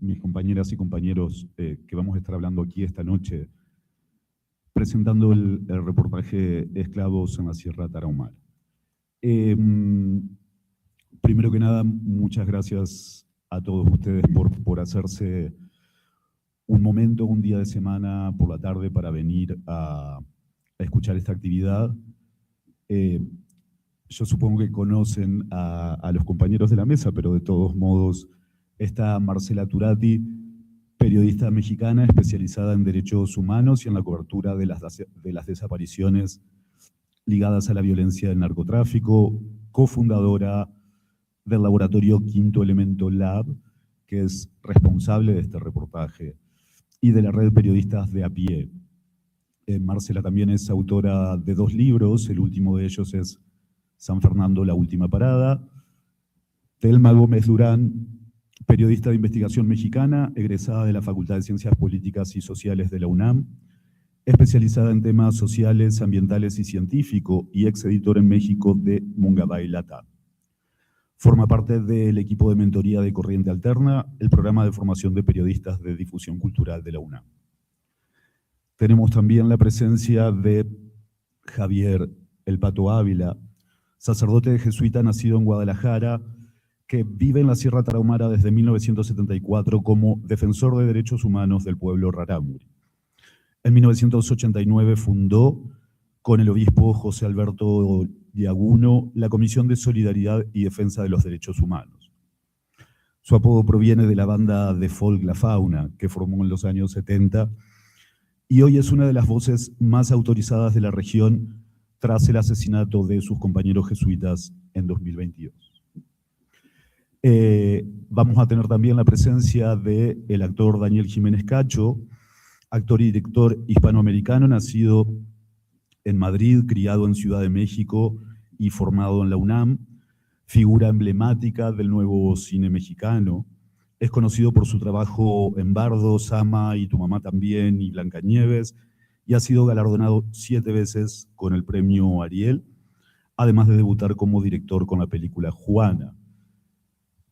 mis compañeras y compañeros que vamos a estar hablando aquí esta noche, presentando el reportaje Esclavos en la Sierra Tarahumara. Primero que nada, muchas gracias a todos ustedes por hacerse un momento, un día de semana por la tarde para venir a escuchar esta actividad. Yo supongo que conocen a los compañeros de la mesa, pero de todos modos está Marcela Turati, periodista mexicana especializada en derechos humanos y en la cobertura de las desapariciones ligadas a la violencia del narcotráfico, cofundadora del laboratorio Quinto Elemento Lab, que es responsable de este reportaje, y de la red de periodistas de a pie. Marcela también es autora de 2 libros, el último de ellos es San Fernando, la última parada. Thelma Gómez Durán, periodista de investigación mexicana, egresada de la Facultad de Ciencias Políticas y Sociales de la UNAM, especializada en temas sociales, ambientales y científicos, y exeditor en México de Mungabay Latam. Forma parte del equipo de mentoría de Corriente Alterna, el programa de formación de periodistas de difusión cultural de la UNAM. Tenemos también la presencia de Javier El Pato Ávila, sacerdote jesuita nacido en Guadalajara, que vive en la Sierra Tarahumara desde 1974 como defensor de derechos humanos del pueblo rarámuri. En 1989 fundó, con el obispo José Alberto Diaguno, la Comisión de Solidaridad y Defensa de los Derechos Humanos. Su apodo proviene de la banda de folk La Fauna, que formó en los años 70, y hoy es una de las voces más autorizadas de la región tras el asesinato de sus compañeros jesuitas en 2022. Vamos a tener también la presencia del actor Daniel Jiménez Cacho, actor y director hispanoamericano, nacido en Madrid, criado en Ciudad de México y formado en la UNAM, figura emblemática del nuevo cine mexicano. Es conocido por su trabajo en Bardo, Sama y Tu mamá también, y Blancanieves, y ha sido galardonado 7 veces con el premio Ariel, además de debutar como director con la película Juana.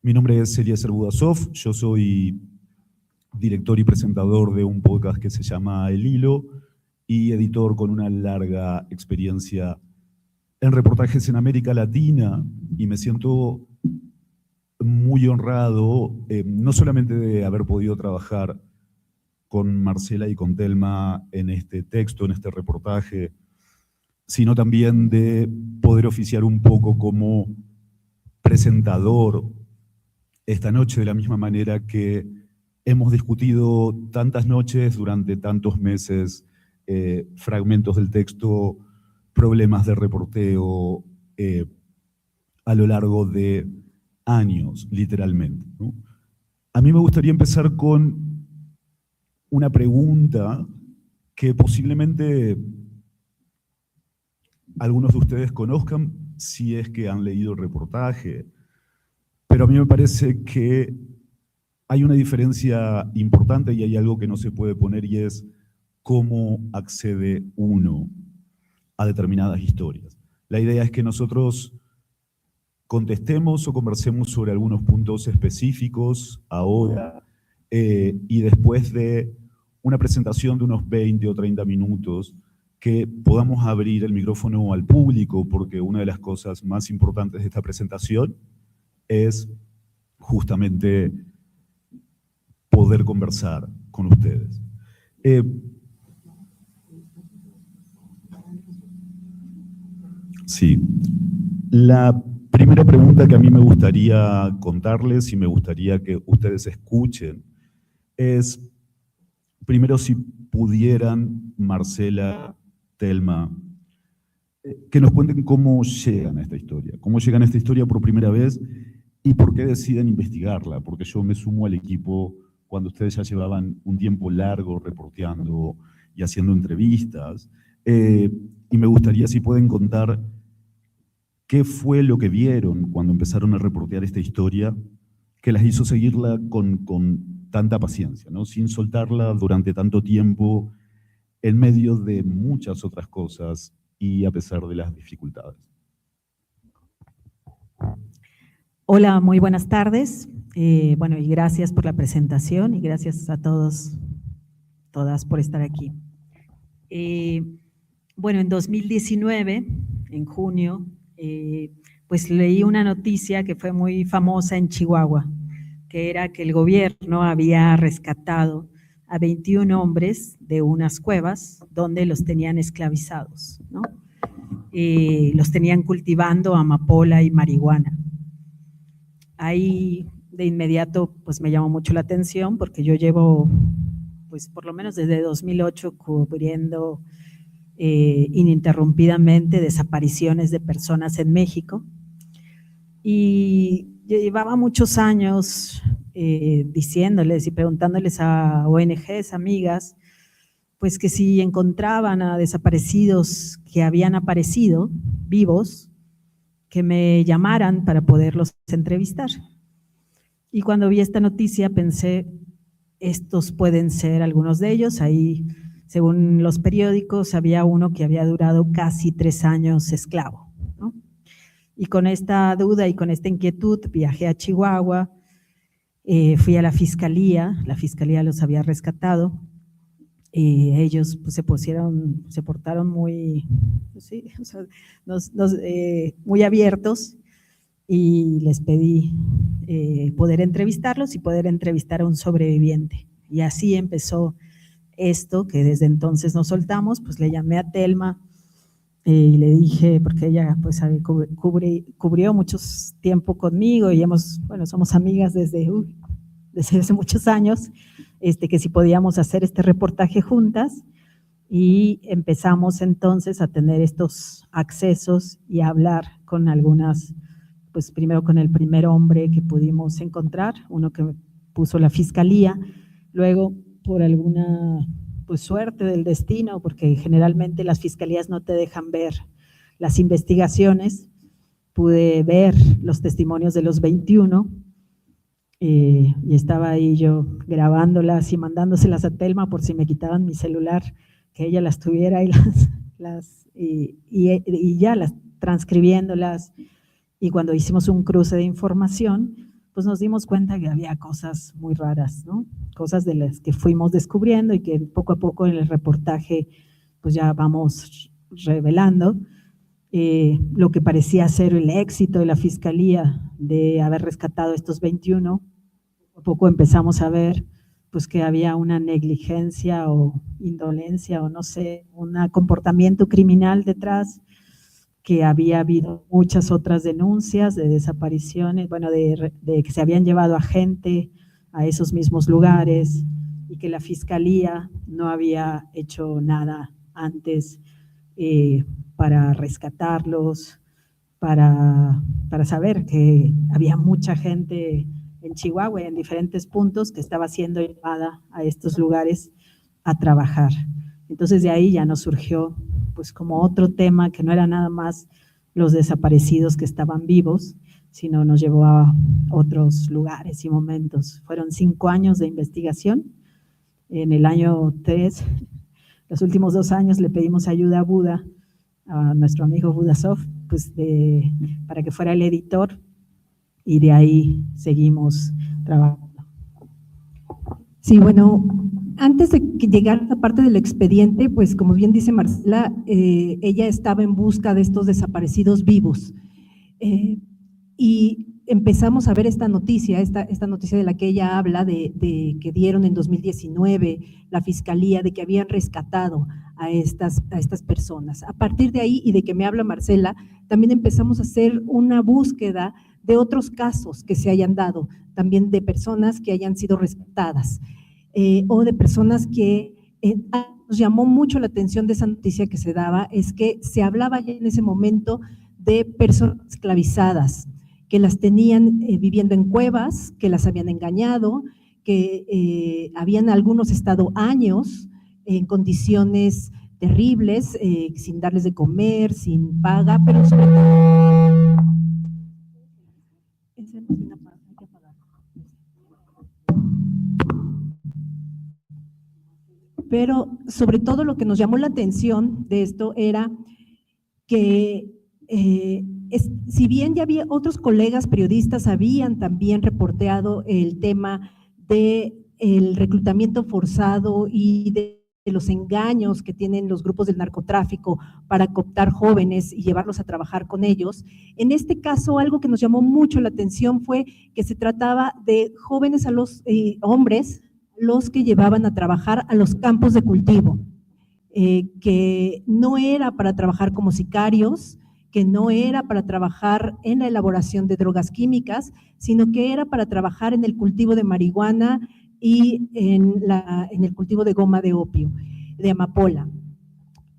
Mi nombre es Eliezer Budasov, yo soy director y presentador de un podcast que se llama El Hilo y editor con una larga experiencia en reportajes en América Latina, y me siento muy honrado, no solamente de haber podido trabajar con Marcela y con Thelma en este texto, en este reportaje, sino también de poder oficiar un poco como presentador esta noche, de la misma manera que hemos discutido tantas noches durante tantos meses, fragmentos del texto, problemas de reporteo, a lo largo de años, literalmente, ¿no? A mí me gustaría empezar con una pregunta que posiblemente algunos de ustedes conozcan si es que han leído el reportaje, pero a mí me parece que hay una diferencia importante y hay algo que no se puede poner, y es cómo accede uno a determinadas historias. La idea es que nosotros contestemos o conversemos sobre algunos puntos específicos ahora, y después de una presentación de unos 20 o 30 minutos, que podamos abrir el micrófono al público, porque una de las cosas más importantes de esta presentación es justamente poder conversar con ustedes. Sí. La primera pregunta que a mí me gustaría contarles y me gustaría que ustedes escuchen es, primero, si pudieran, Marcela, Thelma, que nos cuenten cómo llegan a esta historia por primera vez y por qué deciden investigarla, porque yo me sumo al equipo cuando ustedes ya llevaban un tiempo largo reporteando y haciendo entrevistas, y me gustaría si pueden contar qué fue lo que vieron cuando empezaron a reportear esta historia que las hizo seguirla con tanta paciencia, ¿no? Sin soltarla durante tanto tiempo, en medio de muchas otras cosas y a pesar de las dificultades. Hola, muy buenas tardes. Bueno, y gracias por la presentación y gracias a todos, todas por estar aquí. Bueno, en 2019, en junio, pues leí una noticia que fue muy famosa en Chihuahua, que era que el gobierno había rescatado a 21 hombres de unas cuevas donde los tenían esclavizados, ¿no? Los tenían cultivando amapola y marihuana. Ahí de inmediato pues me llamó mucho la atención porque yo llevo pues por lo menos desde 2008 cubriendo ininterrumpidamente desapariciones de personas en México y llevaba muchos años diciéndoles y preguntándoles a ONGs, amigas, pues que si encontraban a desaparecidos que habían aparecido vivos, que me llamaran para poderlos entrevistar. Y cuando vi esta noticia pensé, estos pueden ser algunos de ellos. Ahí, según los periódicos, había uno que había durado casi 3 años esclavo, ¿no? Y con esta duda y con esta inquietud viajé a Chihuahua, fui a la fiscalía los había rescatado, ellos pues, se portaron muy, pues, sí, o sea, muy abiertos y les pedí poder entrevistarlos y poder entrevistar a un sobreviviente. Y así empezó esto que desde entonces nos soltamos, pues le llamé a Telma y le dije, porque ella pues cubrió mucho tiempo conmigo y somos amigas desde hace muchos años, que si podíamos hacer este reportaje juntas, y empezamos entonces a tener estos accesos y a hablar con algunas, pues primero con el primer hombre que pudimos encontrar, uno que puso la fiscalía, luego por alguna pues suerte del destino, porque generalmente las fiscalías no te dejan ver las investigaciones, pude ver los testimonios de los 21 y estaba ahí yo grabándolas y mandándoselas a Telma por si me quitaban mi celular, que ella las tuviera y ya las transcribiéndolas. Y cuando hicimos un cruce de información, pues nos dimos cuenta que había cosas muy raras, ¿no? Cosas de las que fuimos descubriendo y que poco a poco en el reportaje pues ya vamos revelando. Lo que parecía ser el éxito de la fiscalía de haber rescatado estos 21, poco a poco empezamos a ver pues que había una negligencia o indolencia o no sé, un comportamiento criminal detrás, que había habido muchas otras denuncias de desapariciones, bueno, de que se habían llevado a gente a esos mismos lugares y que la fiscalía no había hecho nada antes para rescatarlos, para saber que había mucha gente en Chihuahua, en diferentes puntos, que estaba siendo llevada a estos lugares a trabajar. Entonces de ahí ya nos surgió pues como otro tema que no era nada más los desaparecidos que estaban vivos, sino nos llevó a otros lugares y momentos. Fueron 5 años de investigación. En el año 3, los últimos 2 años le pedimos ayuda a Buda, a nuestro amigo Budasoft, pues para que fuera el editor, y de ahí seguimos trabajando. Sí, bueno, antes de que llegara a parte del expediente, pues como bien dice Marcela, ella estaba en busca de estos desaparecidos vivos y empezamos a ver esta noticia de la que ella habla, de que dieron en 2019 la fiscalía, de que habían rescatado a estas personas. A partir de ahí, y de que me habla Marcela, también empezamos a hacer una búsqueda de otros casos que se hayan dado, también de personas que hayan sido rescatadas o de personas que nos llamó mucho la atención de esa noticia que se daba, es que se hablaba ya en ese momento de personas esclavizadas, que las tenían viviendo en cuevas, que las habían engañado, que habían algunos estado años en condiciones terribles, sin darles de comer, sin paga, pero sobre todo… Pero sobre todo lo que nos llamó la atención de esto era que si bien ya había otros colegas periodistas, habían también reporteado el tema del reclutamiento forzado y de los engaños que tienen los grupos del narcotráfico para cooptar jóvenes y llevarlos a trabajar con ellos. En este caso, algo que nos llamó mucho la atención fue que se trataba de jóvenes, hombres, los que llevaban a trabajar a los campos de cultivo, que no era para trabajar como sicarios, que no era para trabajar en la elaboración de drogas químicas, sino que era para trabajar en el cultivo de marihuana y en el cultivo de goma de opio, de amapola.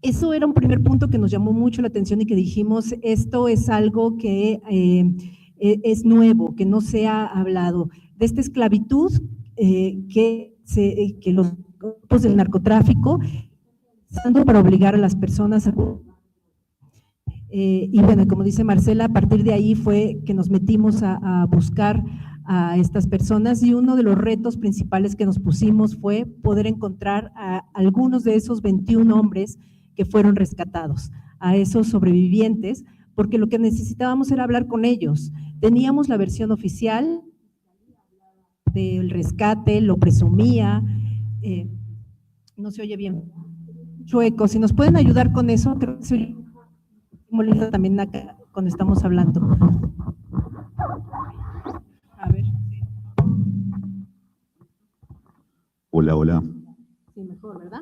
Eso era un primer punto que nos llamó mucho la atención y que dijimos, esto es algo que es nuevo, que no se ha hablado, de esta esclavitud que los grupos del narcotráfico están para obligar a las personas a… y bueno, como dice Marcela, a partir de ahí fue que nos metimos a buscar a estas personas y uno de los retos principales que nos pusimos fue poder encontrar a algunos de esos 21 hombres que fueron rescatados, a esos sobrevivientes, porque lo que necesitábamos era hablar con ellos. Teníamos la versión oficial del rescate, lo presumía, no se oye bien, chueco, si nos pueden ayudar con eso, creo que se oye molesta también acá cuando estamos hablando. A ver. Hola, hola. Sí, mejor, ¿verdad?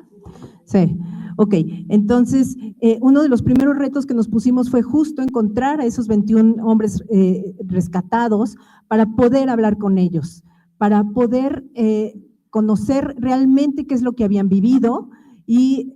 Sí, ok. Entonces, uno de los primeros retos que nos pusimos fue justo encontrar a esos 21 hombres rescatados para poder hablar con ellos, para poder conocer realmente qué es lo que habían vivido y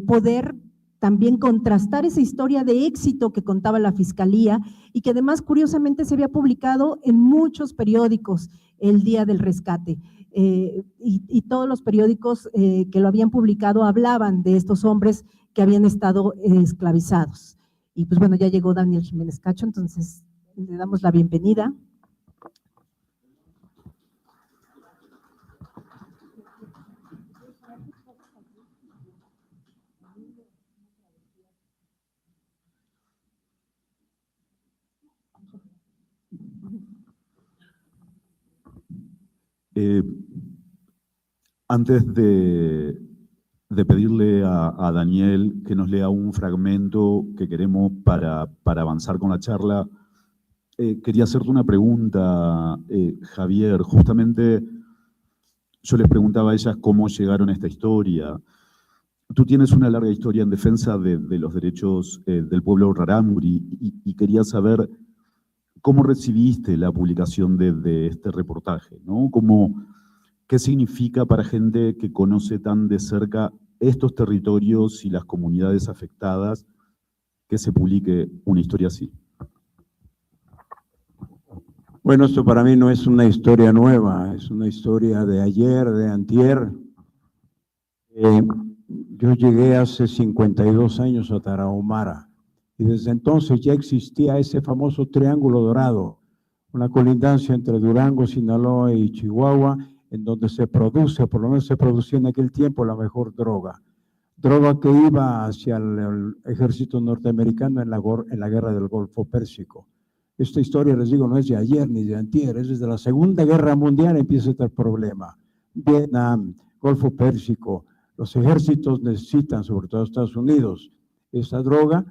poder también contrastar esa historia de éxito que contaba la Fiscalía y que además curiosamente se había publicado en muchos periódicos el día del rescate. Y todos los periódicos que lo habían publicado hablaban de estos hombres que habían estado esclavizados. Y pues bueno, ya llegó Daniel Jiménez Cacho, entonces le damos la bienvenida. Antes de pedirle a Daniel que nos lea un fragmento que queremos para avanzar con la charla, quería hacerte una pregunta, Javier. Justamente yo les preguntaba a ellas cómo llegaron a esta historia. Tú tienes una larga historia en defensa de los derechos del pueblo rarámuri y quería saber cómo recibiste la publicación de este reportaje, ¿no? ¿Qué significa para gente que conoce tan de cerca estos territorios y las comunidades afectadas que se publique una historia así? Bueno, esto para mí no es una historia nueva, es una historia de ayer, de antier. Yo llegué hace 52 años a Tarahumara y desde entonces ya existía ese famoso Triángulo Dorado, una colindancia entre Durango, Sinaloa y Chihuahua, en donde se produce, por lo menos se producía en aquel tiempo, la mejor droga que iba hacia el ejército norteamericano en la guerra del Golfo Pérsico. Esta historia, les digo, no es de ayer ni de antier, es desde la Segunda Guerra Mundial empieza este problema. Vietnam, Golfo Pérsico, los ejércitos necesitan, sobre todo Estados Unidos, esta droga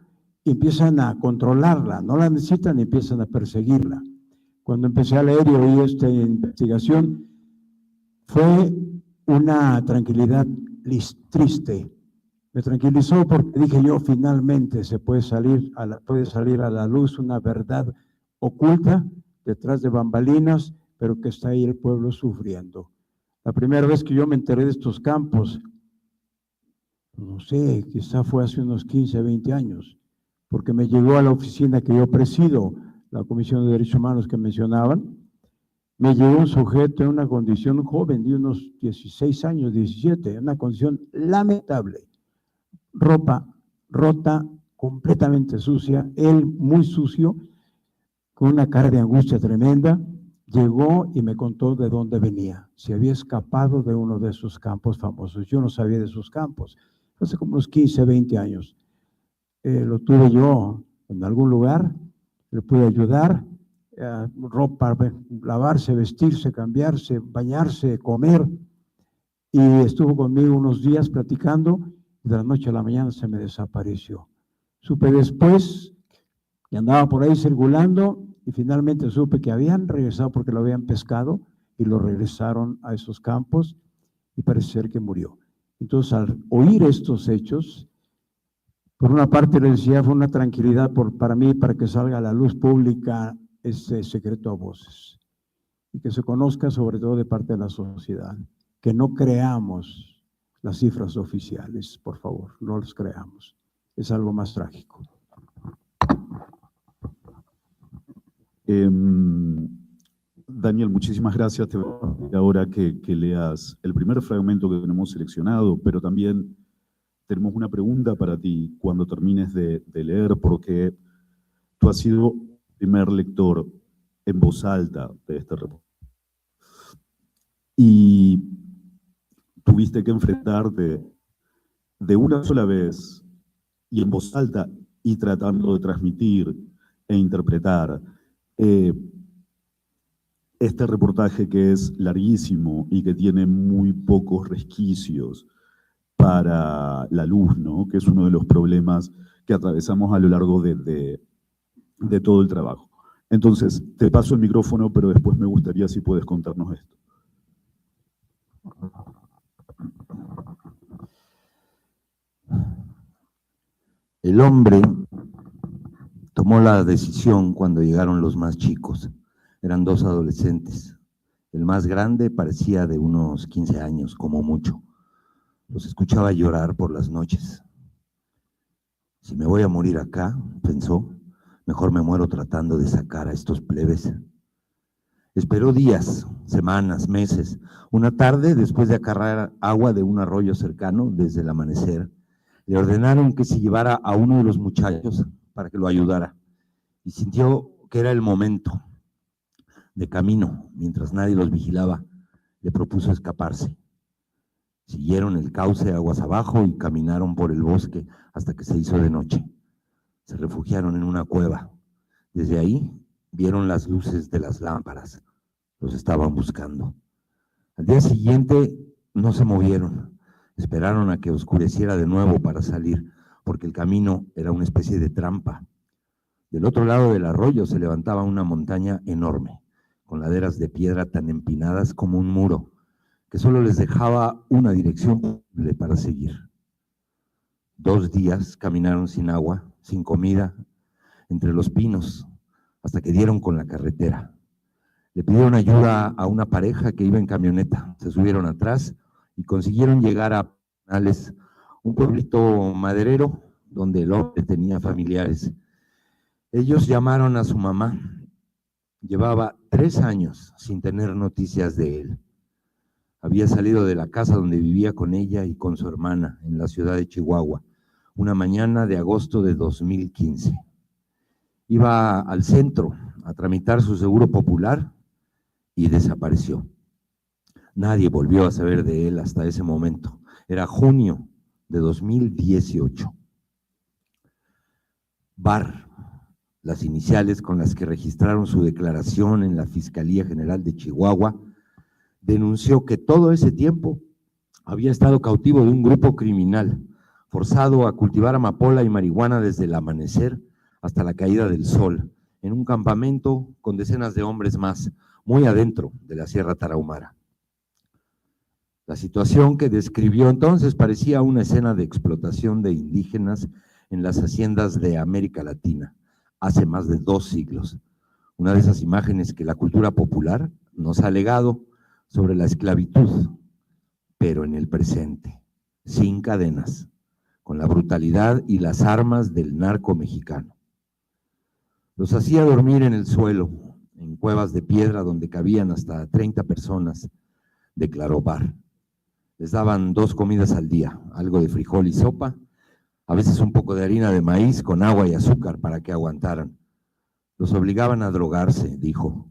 y empiezan a controlarla, no la necesitan y empiezan a perseguirla. Cuando empecé a leer y oí esta investigación, fue una tranquilidad triste. Me tranquilizó porque dije yo, finalmente se puede salir a la luz una verdad oculta detrás de bambalinas, pero que está ahí el pueblo sufriendo. La primera vez que yo me enteré de estos campos, no sé, quizá fue hace unos 15, 20 años, porque me llegó a la oficina que yo presido, la Comisión de Derechos Humanos que mencionaban, me llegó un sujeto en una condición joven de unos 16 años, 17, en una condición lamentable, ropa rota, completamente sucia, él muy sucio, con una cara de angustia tremenda, llegó y me contó de dónde venía, se había escapado de uno de esos campos famosos. Yo no sabía de esos campos, hace como unos 15, 20 años. Lo tuve yo en algún lugar, le pude ayudar, ropa, lavarse, vestirse, cambiarse, bañarse, comer, y estuvo conmigo unos días platicando, y de la noche a la mañana se me desapareció. Supe después que andaba por ahí circulando, y finalmente supe que habían regresado porque lo habían pescado, y lo regresaron a esos campos, y parece ser que murió. Entonces, al oír estos hechos, por una parte le decía, fue una tranquilidad para mí, para que salga a la luz pública ese secreto a voces, y que se conozca sobre todo de parte de la sociedad, que no creamos las cifras oficiales, por favor, no las creamos, es algo más trágico. Daniel, muchísimas gracias. Te voy a pedir ahora que leas el primer fragmento que tenemos seleccionado, pero también tenemos una pregunta para ti cuando termines de leer, porque tú has sido el primer lector en voz alta de este reporte. Y tuviste que enfrentarte de una sola vez y en voz alta y tratando de transmitir e interpretar este reportaje que es larguísimo y que tiene muy pocos resquicios para la luz, ¿no? Que es uno de los problemas que atravesamos a lo largo de todo el trabajo. Entonces, te paso el micrófono, pero después me gustaría si puedes contarnos esto. El hombre tomó la decisión cuando llegaron los más chicos. Eran 2 adolescentes. El más grande parecía de unos 15 años, como mucho. Los escuchaba llorar por las noches. Si me voy a morir acá, pensó, mejor me muero tratando de sacar a estos plebes. Esperó días, semanas, meses. Una tarde, después de acarrear agua de un arroyo cercano, desde el amanecer, le ordenaron que se llevara a uno de los muchachos para que lo ayudara. Y sintió que era el momento. De camino, mientras nadie los vigilaba, le propuso escaparse. Siguieron el cauce aguas abajo y caminaron por el bosque hasta que se hizo de noche. Se refugiaron en una cueva. Desde ahí vieron las luces de las lámparas. Los estaban buscando. Al día siguiente no se movieron. Esperaron a que oscureciera de nuevo para salir, porque el camino era una especie de trampa. Del otro lado del arroyo se levantaba una montaña enorme, con laderas de piedra tan empinadas como un muro, que solo les dejaba una dirección posible para seguir. 2 días caminaron sin agua, sin comida, entre los pinos, hasta que dieron con la carretera. Le pidieron ayuda a una pareja que iba en camioneta. Se subieron atrás y consiguieron llegar a Pinales, un pueblito maderero donde el hombre tenía familiares. Ellos llamaron a su mamá. Llevaba 3 años sin tener noticias de él. Había salido de la casa donde vivía con ella y con su hermana en la ciudad de Chihuahua, una mañana de agosto de 2015. Iba al centro a tramitar su seguro popular y desapareció. Nadie volvió a saber de él hasta ese momento. Era junio de 2018. Bar, las iniciales con las que registraron su declaración en la Fiscalía General de Chihuahua, denunció que todo ese tiempo había estado cautivo de un grupo criminal, forzado a cultivar amapola y marihuana desde el amanecer hasta la caída del sol, en un campamento con decenas de hombres más, muy adentro de la Sierra Tarahumara. La situación que describió entonces parecía una escena de explotación de indígenas en las haciendas de América Latina, hace más de 2 siglos. Una de esas imágenes que la cultura popular nos ha legado sobre la esclavitud, pero en el presente, sin cadenas, con la brutalidad y las armas del narco mexicano. Los hacía dormir en el suelo, en cuevas de piedra donde cabían hasta 30 personas, declaró Bar. Les daban 2 comidas al día, algo de frijol y sopa, a veces un poco de harina de maíz con agua y azúcar para que aguantaran. Los obligaban a drogarse, dijo.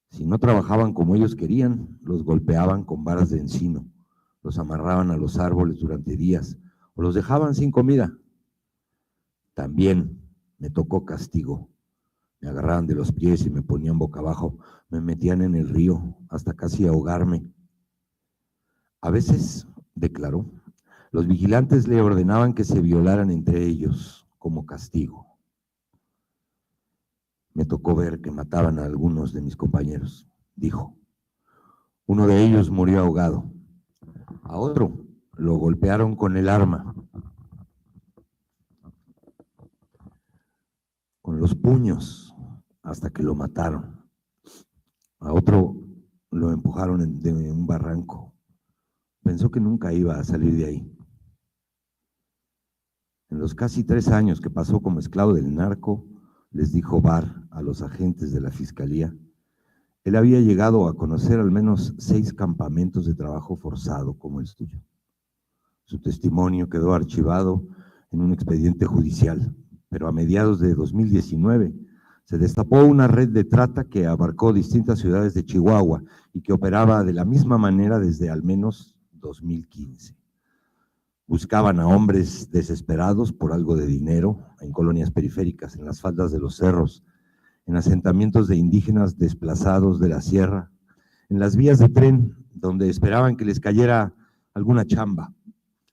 Si no trabajaban como ellos querían, los golpeaban con varas de encino, los amarraban a los árboles durante días o los dejaban sin comida. También me tocó castigo, Me agarraban de los pies y me ponían boca abajo, me metían en el río hasta casi ahogarme. A veces, declaró, los vigilantes le ordenaban que se violaran entre ellos como castigo. Me tocó ver que mataban a algunos de mis compañeros, dijo. Uno de ellos murió ahogado. A otro lo golpearon con el arma, con los puños, hasta que lo mataron. A otro lo empujaron de un barranco. Pensó que nunca iba a salir de ahí. En los casi 3 años que pasó como esclavo del narco, les dijo Barr a los agentes de la fiscalía, él había llegado a conocer al menos 6 campamentos de trabajo forzado como el suyo. Su testimonio quedó archivado en un expediente judicial, pero a mediados de 2019 se destapó una red de trata que abarcó distintas ciudades de Chihuahua y que operaba de la misma manera desde al menos 2015. Buscaban a hombres desesperados por algo de dinero en colonias periféricas, en las faldas de los cerros, en asentamientos de indígenas desplazados de la sierra, en las vías de tren donde esperaban que les cayera alguna chamba,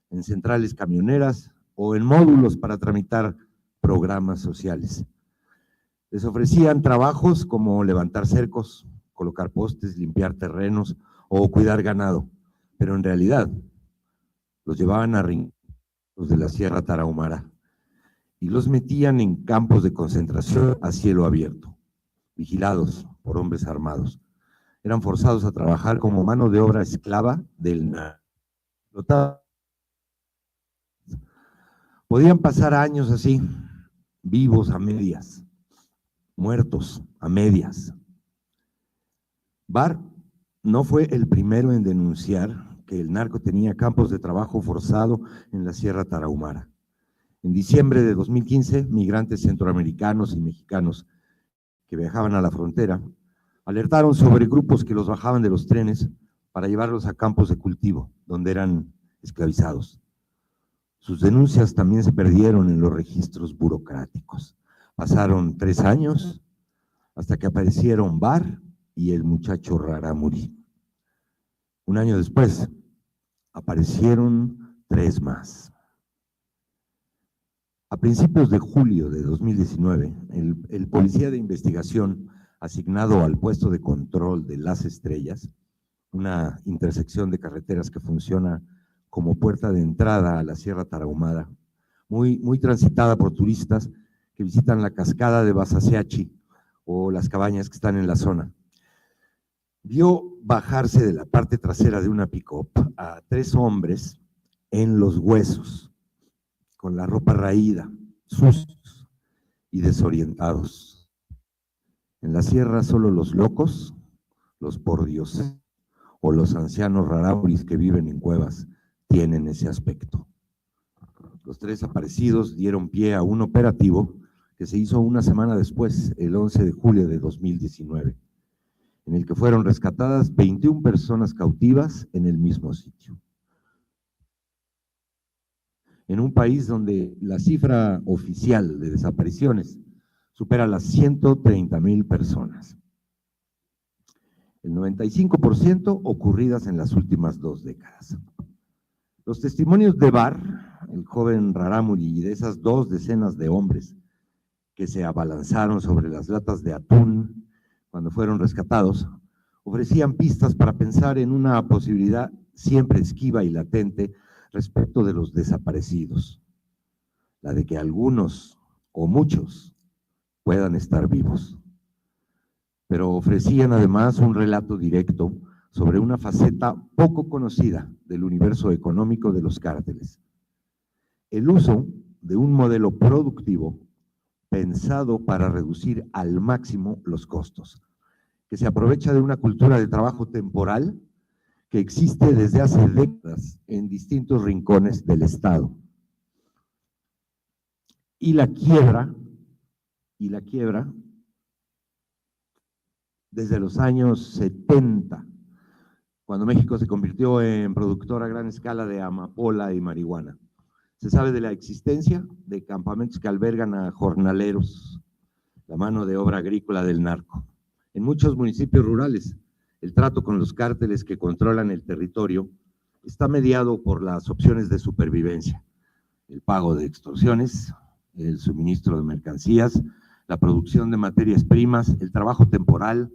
en centrales camioneras o en módulos para tramitar programas sociales. Les ofrecían trabajos como levantar cercos, colocar postes, limpiar terrenos o cuidar ganado, pero en realidad los llevaban a rincones de la Sierra Tarahumara y los metían en campos de concentración a cielo abierto, vigilados por hombres armados. Eran forzados a trabajar como mano de obra esclava del narco. Podían pasar años así, vivos a medias, muertos a medias. Barr no fue el primero en denunciar que el narco tenía campos de trabajo forzado en la Sierra Tarahumara. En diciembre de 2015, migrantes centroamericanos y mexicanos que viajaban a la frontera alertaron sobre grupos que los bajaban de los trenes para llevarlos a campos de cultivo, donde eran esclavizados. Sus denuncias también se perdieron en los registros burocráticos. Pasaron 3 años hasta que aparecieron Barr y el muchacho Rarámuri. Un año después, aparecieron 3 más. A principios de julio de 2019, el policía de investigación asignado al puesto de control de Las Estrellas, una intersección de carreteras que funciona como puerta de entrada a la Sierra Tarahumara, muy transitada por turistas que visitan la cascada de Basaseachi o las cabañas que están en la zona. Vio bajarse de la parte trasera de una pick-up a 3 hombres en los huesos, con la ropa raída, sucios y desorientados. En la sierra solo los locos, los pordioses o los ancianos rarámuris que viven en cuevas tienen ese aspecto. Los 3 aparecidos dieron pie a un operativo que se hizo una semana después, el 11 de julio de 2019, en el que fueron rescatadas 21 personas cautivas en el mismo sitio. En un país donde la cifra oficial de desapariciones supera las 130,000 personas. El 95% ocurridas en las últimas 2 décadas. Los testimonios de Barr, el joven Rarámuri, y de esas 2 decenas de hombres que se abalanzaron sobre las latas de atún cuando fueron rescatados, ofrecían pistas para pensar en una posibilidad siempre esquiva y latente respecto de los desaparecidos, la de que algunos o muchos puedan estar vivos. Pero ofrecían además un relato directo sobre una faceta poco conocida del universo económico de los cárteles: el uso de un modelo productivo pensado para reducir al máximo los costos, que se aprovecha de una cultura de trabajo temporal que existe desde hace décadas en distintos rincones del Estado. Y la quiebra, desde los años 70, cuando México se convirtió en productor a gran escala de amapola y marihuana. Se sabe de la existencia de campamentos que albergan a jornaleros la mano de obra agrícola del narco. En muchos municipios rurales, el trato con los cárteles que controlan el territorio está mediado por las opciones de supervivencia: el pago de extorsiones, el suministro de mercancías, la producción de materias primas, el trabajo temporal.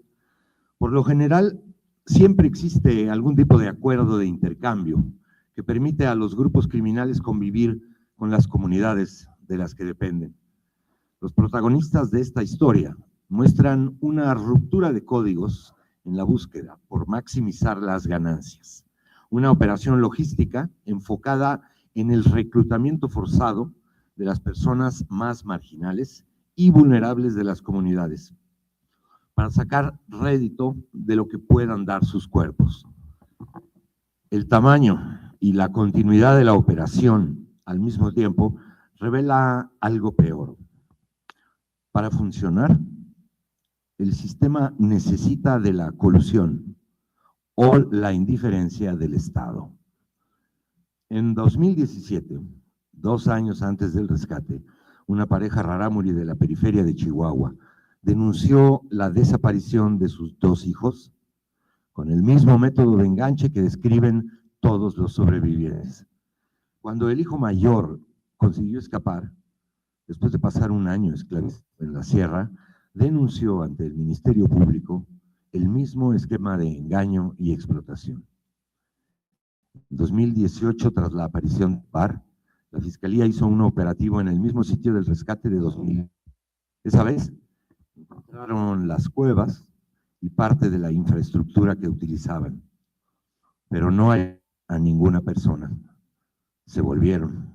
Por lo general, siempre existe algún tipo de acuerdo de intercambio que permite a los grupos criminales convivir con las comunidades de las que dependen. Los protagonistas de esta historia muestran una ruptura de códigos en la búsqueda por maximizar las ganancias, una operación logística enfocada en el reclutamiento forzado de las personas más marginales y vulnerables de las comunidades, para sacar rédito de lo que puedan dar sus cuerpos. El tamaño y la continuidad de la operación al mismo tiempo revela algo peor. Para funcionar, el sistema necesita de la colusión o la indiferencia del Estado. En 2017, 2 años antes del rescate, una pareja rarámuri de la periferia de Chihuahua denunció la desaparición de sus 2 hijos con el mismo método de enganche que describen todos los sobrevivientes. Cuando el hijo mayor consiguió escapar, después de pasar 1 año esclavizado en la sierra, denunció ante el Ministerio Público el mismo esquema de engaño y explotación. En 2018, tras la aparición de Par, la Fiscalía hizo un operativo en el mismo sitio del rescate de 2000. Esa vez encontraron las cuevas y parte de la infraestructura que utilizaban, pero no hay a ninguna persona. Se volvieron.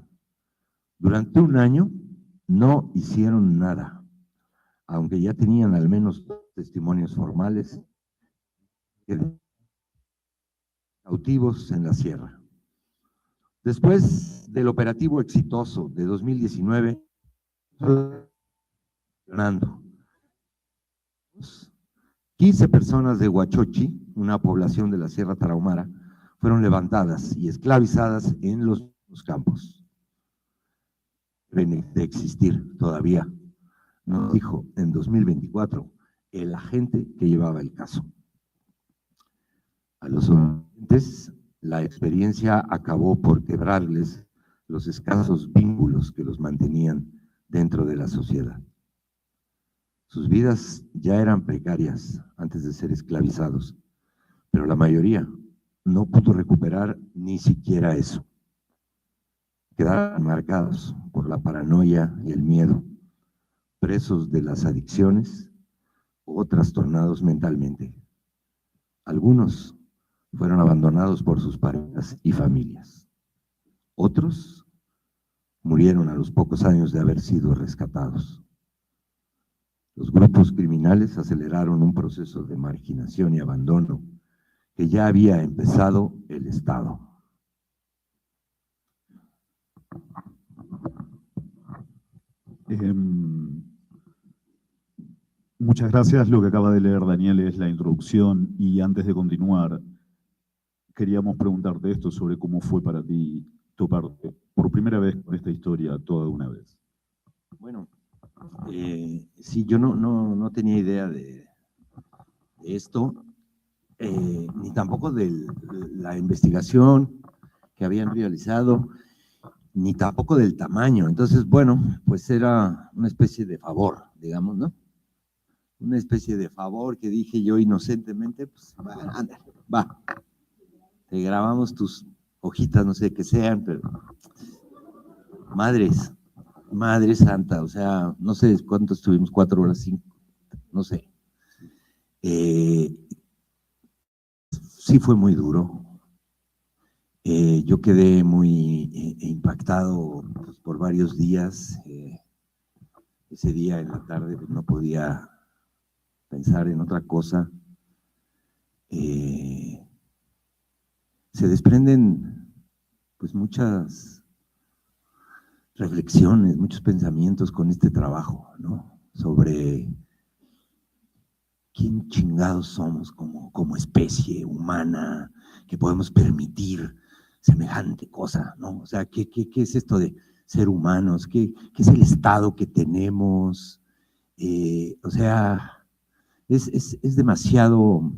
Durante 1 año no hicieron nada, aunque ya tenían al menos 2 testimonios formales cautivos en la sierra. Después del operativo exitoso de 2019, 15 personas de Huachochi, una población de la Sierra Tarahumara, fueron levantadas y esclavizadas en los campos. De existir todavía, nos dijo en 2024 el agente que llevaba el caso. A los sobrevivientes, la experiencia acabó por quebrarles los escasos vínculos que los mantenían dentro de la sociedad. Sus vidas ya eran precarias antes de ser esclavizados, pero la mayoría no pudo recuperar ni siquiera eso. Quedaron marcados por la paranoia y el miedo, presos de las adicciones o trastornados mentalmente. Algunos fueron abandonados por sus parejas y familias. Otros murieron a los pocos años de haber sido rescatados. Los grupos criminales aceleraron un proceso de marginación y abandono que ya había empezado el Estado. Muchas gracias. Lo que acaba de leer Daniel es la introducción, y antes de continuar, queríamos preguntarte esto sobre cómo fue para ti toparte por primera vez con esta historia toda de una vez. Bueno, sí, yo no tenía idea de esto, ni tampoco de la investigación que habían realizado, ni tampoco del tamaño. Entonces, bueno, pues era una especie de favor, digamos, ¿no? Una especie de favor que dije yo inocentemente, pues, ándale, va. Te grabamos tus hojitas, no sé qué sean, pero madre santa, o sea, no sé cuánto estuvimos, 4 horas, 5, no sé. Sí fue muy duro. Yo quedé muy impactado pues, por varios días. Ese día en la tarde pues, no podía pensar en otra cosa. Se desprenden pues muchas reflexiones, muchos pensamientos con este trabajo, ¿no? Sobre quién chingados somos como especie humana, que podemos permitir semejante cosa, ¿no? O sea, ¿qué es esto de ser humanos? ¿Qué es el estado que tenemos? O sea, es demasiado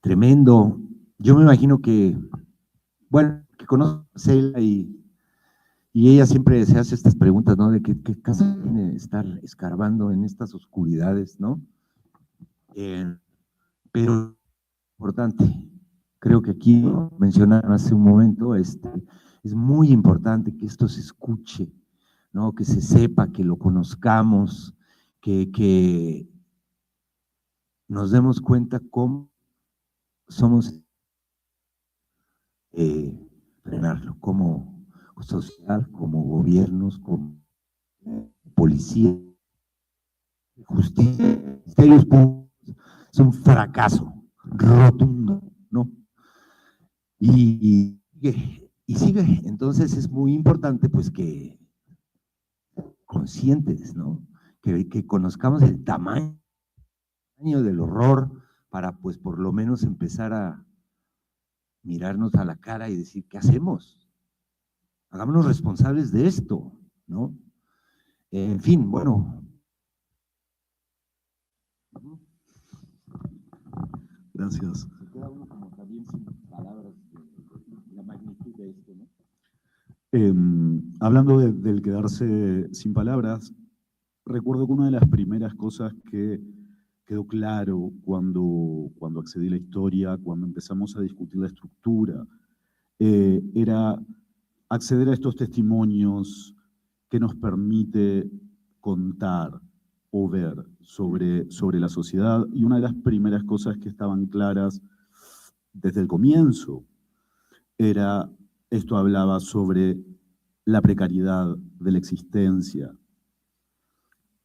tremendo. Yo me imagino que, bueno, que conozco a Marcela y ella siempre se hace estas preguntas, ¿no? De qué caso tiene estar escarbando en estas oscuridades, ¿no? Pero importante, creo que aquí mencionaron hace un momento, es muy importante que esto se escuche, ¿no? Que se sepa, que lo conozcamos, que nos demos cuenta cómo somos frenarlo, como sociedad, como gobiernos, como policía, justicia, ministerios públicos. Es un fracaso rotundo, ¿no? Y sigue. Entonces es muy importante, pues, que conscientes, ¿no? Que conozcamos el tamaño del horror para, pues, por lo menos empezar a mirarnos a la cara y decir, ¿qué hacemos? Hagámonos responsables de esto, ¿no? En fin, bueno. Gracias. Se queda uno como también sin palabras de la magnitud de esto, ¿no? Hablando del quedarse sin palabras, recuerdo que una de las primeras cosas que quedó claro cuando accedí a la historia, cuando empezamos a discutir la estructura, era acceder a estos testimonios que nos permite contar o ver sobre la sociedad, y una de las primeras cosas que estaban claras desde el comienzo era, esto hablaba sobre la precariedad de la existencia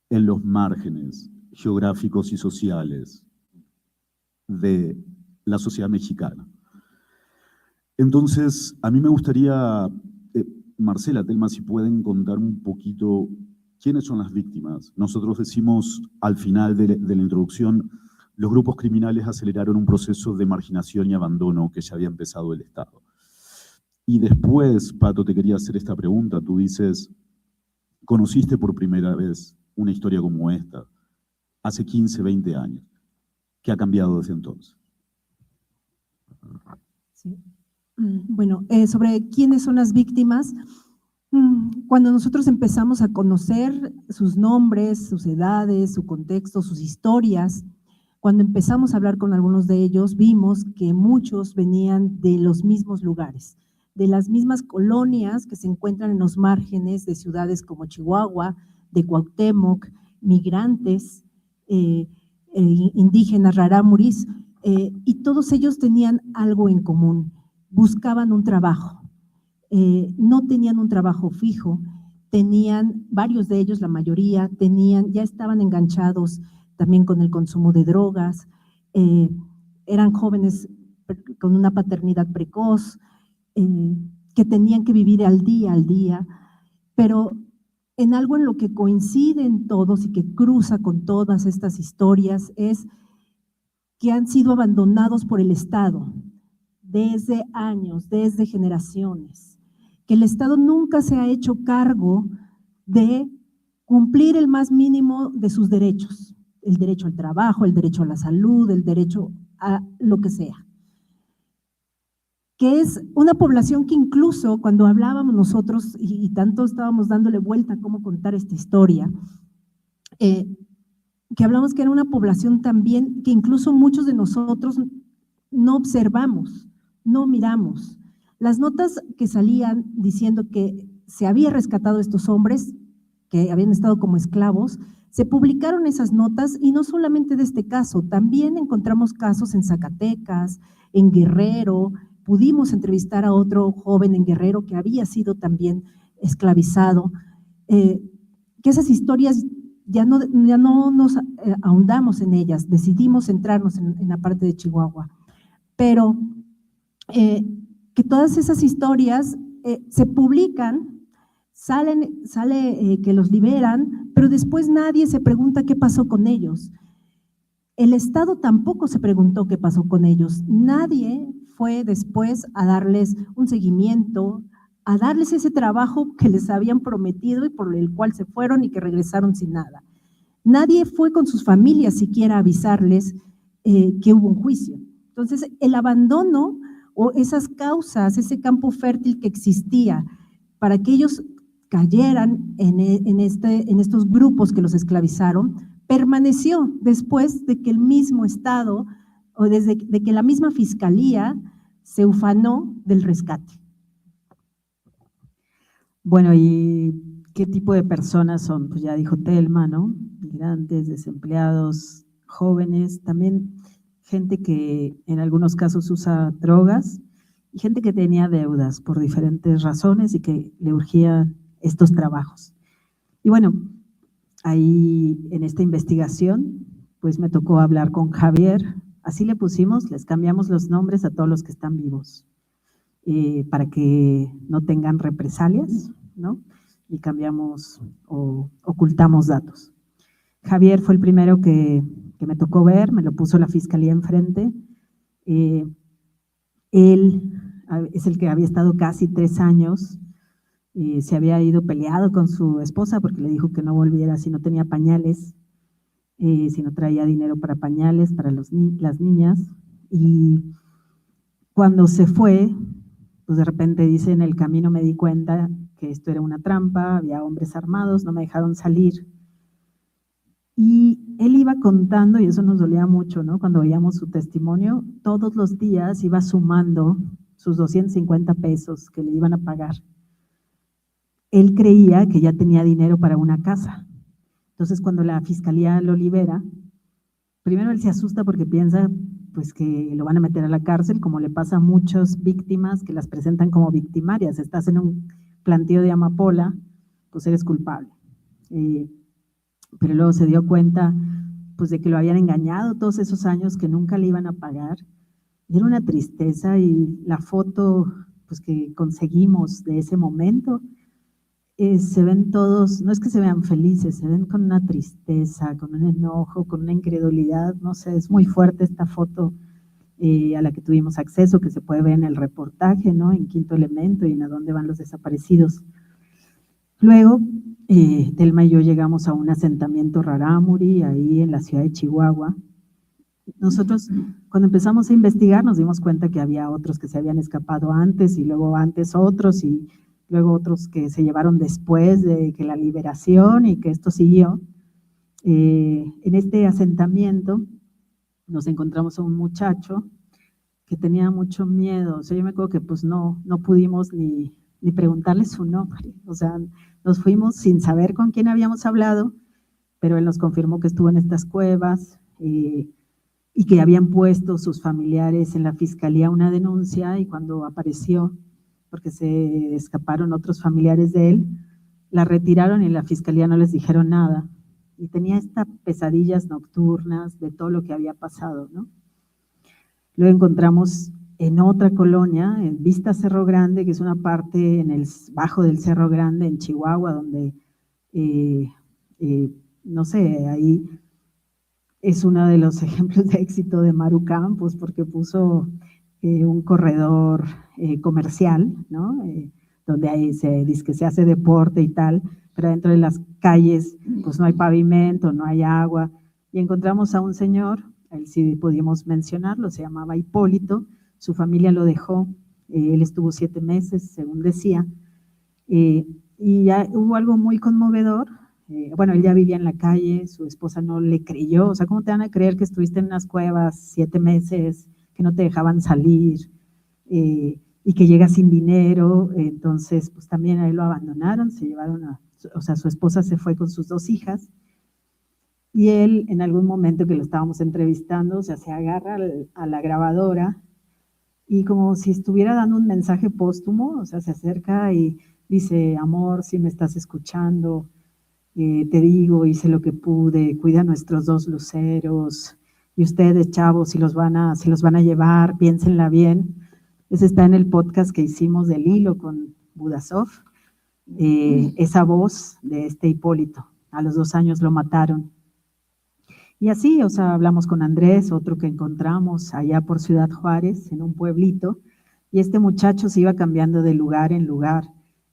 en los márgenes geográficos y sociales de la sociedad mexicana. Entonces, a mí me gustaría, Marcela, Telma, si pueden contar un poquito quiénes son las víctimas. Nosotros decimos al final de la introducción, los grupos criminales aceleraron un proceso de marginación y abandono que ya había empezado el Estado. Y después, Pato, te quería hacer esta pregunta. Tú dices, conociste por primera vez una historia como esta hace 15, 20 años. ¿Qué ha cambiado desde entonces? Sí. Bueno, sobre quiénes son las víctimas, cuando nosotros empezamos a conocer sus nombres, sus edades, su contexto, sus historias, cuando empezamos a hablar con algunos de ellos, vimos que muchos venían de los mismos lugares, de las mismas colonias que se encuentran en los márgenes de ciudades como Chihuahua, de Cuauhtémoc, migrantes, indígenas, rarámuris, y todos ellos tenían algo en común: buscaban un trabajo, no tenían un trabajo fijo, tenían, varios de ellos, la mayoría, ya estaban enganchados también con el consumo de drogas, eran jóvenes con una paternidad precoz, que tenían que vivir al día, pero en algo en lo que coinciden todos y que cruza con todas estas historias es que han sido abandonados por el Estado desde años, desde generaciones, que el Estado nunca se ha hecho cargo de cumplir el más mínimo de sus derechos, el derecho al trabajo, el derecho a la salud, el derecho a lo que sea. Que es una población que incluso cuando hablábamos nosotros y tanto estábamos dándole vuelta a cómo contar esta historia, que hablamos que era una población también que incluso muchos de nosotros no observamos, no miramos. Las notas que salían diciendo que se había rescatado a estos hombres que habían estado como esclavos, se publicaron esas notas, y no solamente de este caso, también encontramos casos en Zacatecas, en Guerrero. Pudimos entrevistar a otro joven en Guerrero que había sido también esclavizado, que esas historias ya no nos ahondamos en ellas, decidimos centrarnos en la parte de Chihuahua, pero que todas esas historias se publican, sale que los liberan, pero después nadie se pregunta qué pasó con ellos. El Estado tampoco se preguntó qué pasó con ellos, nadie fue después a darles un seguimiento, a darles ese trabajo que les habían prometido y por el cual se fueron y que regresaron sin nada. Nadie fue con sus familias siquiera a avisarles que hubo un juicio. Entonces, el abandono o esas causas, ese campo fértil que existía para que ellos cayeran en estos grupos que los esclavizaron, permaneció después de que el mismo Estado o desde de que la misma Fiscalía se ufanó del rescate. Bueno, ¿y qué tipo de personas son? Pues ya dijo Telma, ¿no? Migrantes, desempleados, jóvenes, también gente que en algunos casos usa drogas y gente que tenía deudas por diferentes razones y que le urgían estos trabajos. Y bueno, ahí en esta investigación, pues me tocó hablar con Javier, así le pusimos, les cambiamos los nombres a todos los que están vivos, para que no tengan represalias, ¿no? Y cambiamos o ocultamos datos. Javier fue el primero que me tocó ver, me lo puso la Fiscalía enfrente. Él es el que había estado casi 3 años, se había ido peleado con su esposa porque le dijo que no volviera si no tenía pañales, si no traía dinero para pañales para las niñas. Y cuando se fue, pues de repente dice, en el camino me di cuenta que esto era una trampa, había hombres armados, no me dejaron salir. Y él iba contando, y eso nos dolía mucho, ¿no? Cuando veíamos su testimonio, todos los días iba sumando sus 250 pesos que le iban a pagar. Él creía que ya tenía dinero para una casa. Entonces, cuando la Fiscalía lo libera, primero él se asusta porque piensa pues que lo van a meter a la cárcel, como le pasa a muchas víctimas que las presentan como victimarias. Estás en un planteo de amapola, pues eres culpable. Pero luego se dio cuenta pues de que lo habían engañado todos esos años, que nunca le iban a pagar. Y era una tristeza, y la foto pues que conseguimos de ese momento, se ven todos, no es que se vean felices, se ven con una tristeza, con un enojo, con una incredulidad, no sé, es muy fuerte esta foto a la que tuvimos acceso, que se puede ver en el reportaje, ¿no? En Quinto Elemento y en A dónde van los desaparecidos. Luego, Telma y yo llegamos a un asentamiento rarámuri, ahí en la ciudad de Chihuahua. Nosotros, cuando empezamos a investigar, nos dimos cuenta que había otros que se habían escapado antes, y luego antes otros, y luego otros que se llevaron después de que la liberación, y que esto siguió. En este asentamiento nos encontramos a un muchacho que tenía mucho miedo. O sea, yo me acuerdo que pues no pudimos ni preguntarle su nombre. O sea, nos fuimos sin saber con quién habíamos hablado, pero él nos confirmó que estuvo en estas cuevas y que habían puesto sus familiares en la Fiscalía una denuncia, y cuando apareció, porque se escaparon otros familiares de él, la retiraron y en la Fiscalía no les dijeron nada. Y tenía estas pesadillas nocturnas de todo lo que había pasado, ¿no? Lo encontramos en otra colonia, en Vista Cerro Grande, que es una parte en el bajo del Cerro Grande, en Chihuahua, donde, no sé, ahí es uno de los ejemplos de éxito de Maru Campos, porque puso un corredor comercial, ¿no? Donde ahí se dice que se hace deporte y tal, pero dentro de las calles pues no hay pavimento, no hay agua, y encontramos a un señor, él sí pudimos mencionarlo, se llamaba Hipólito, su familia lo dejó, él estuvo 7 meses, según decía, y ya hubo algo muy conmovedor. Bueno, él ya vivía en la calle, su esposa no le creyó, o sea, ¿cómo te van a creer que estuviste en unas cuevas 7 meses, que no te dejaban salir, y que llegas sin dinero? Entonces, pues también a él lo abandonaron, se llevaron o sea, su esposa se fue con sus 2 hijas, y él, en algún momento que lo estábamos entrevistando, o sea, se agarra a la grabadora, y como si estuviera dando un mensaje póstumo, o sea, se acerca y dice: amor, si me estás escuchando, te digo, hice lo que pude, cuida a nuestros 2 luceros, y ustedes, chavos, si los van a llevar, piénsenla bien. Ese está en el podcast que hicimos del Hilo con Budasov, esa voz de este Hipólito. A los 2 años lo mataron. Y así, o sea, hablamos con Andrés, otro que encontramos allá por Ciudad Juárez, en un pueblito, y este muchacho se iba cambiando de lugar en lugar.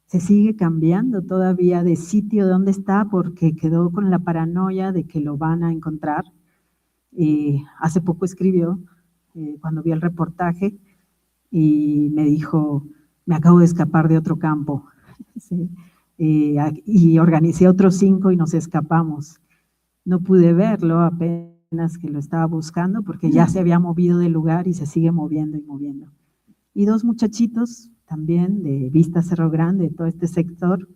se sigue cambiando todavía de sitio de donde está porque quedó con la paranoia de que lo van a encontrar. Hace poco escribió, cuando vi el reportaje, y me dijo, me acabo de escapar de otro campo. Sí. Y organicé otros 5 y nos escapamos. No pude verlo apenas que lo estaba buscando porque ya se había movido del lugar y se sigue moviendo y moviendo. Y 2 muchachitos también de Vista Cerro Grande, de todo este sector,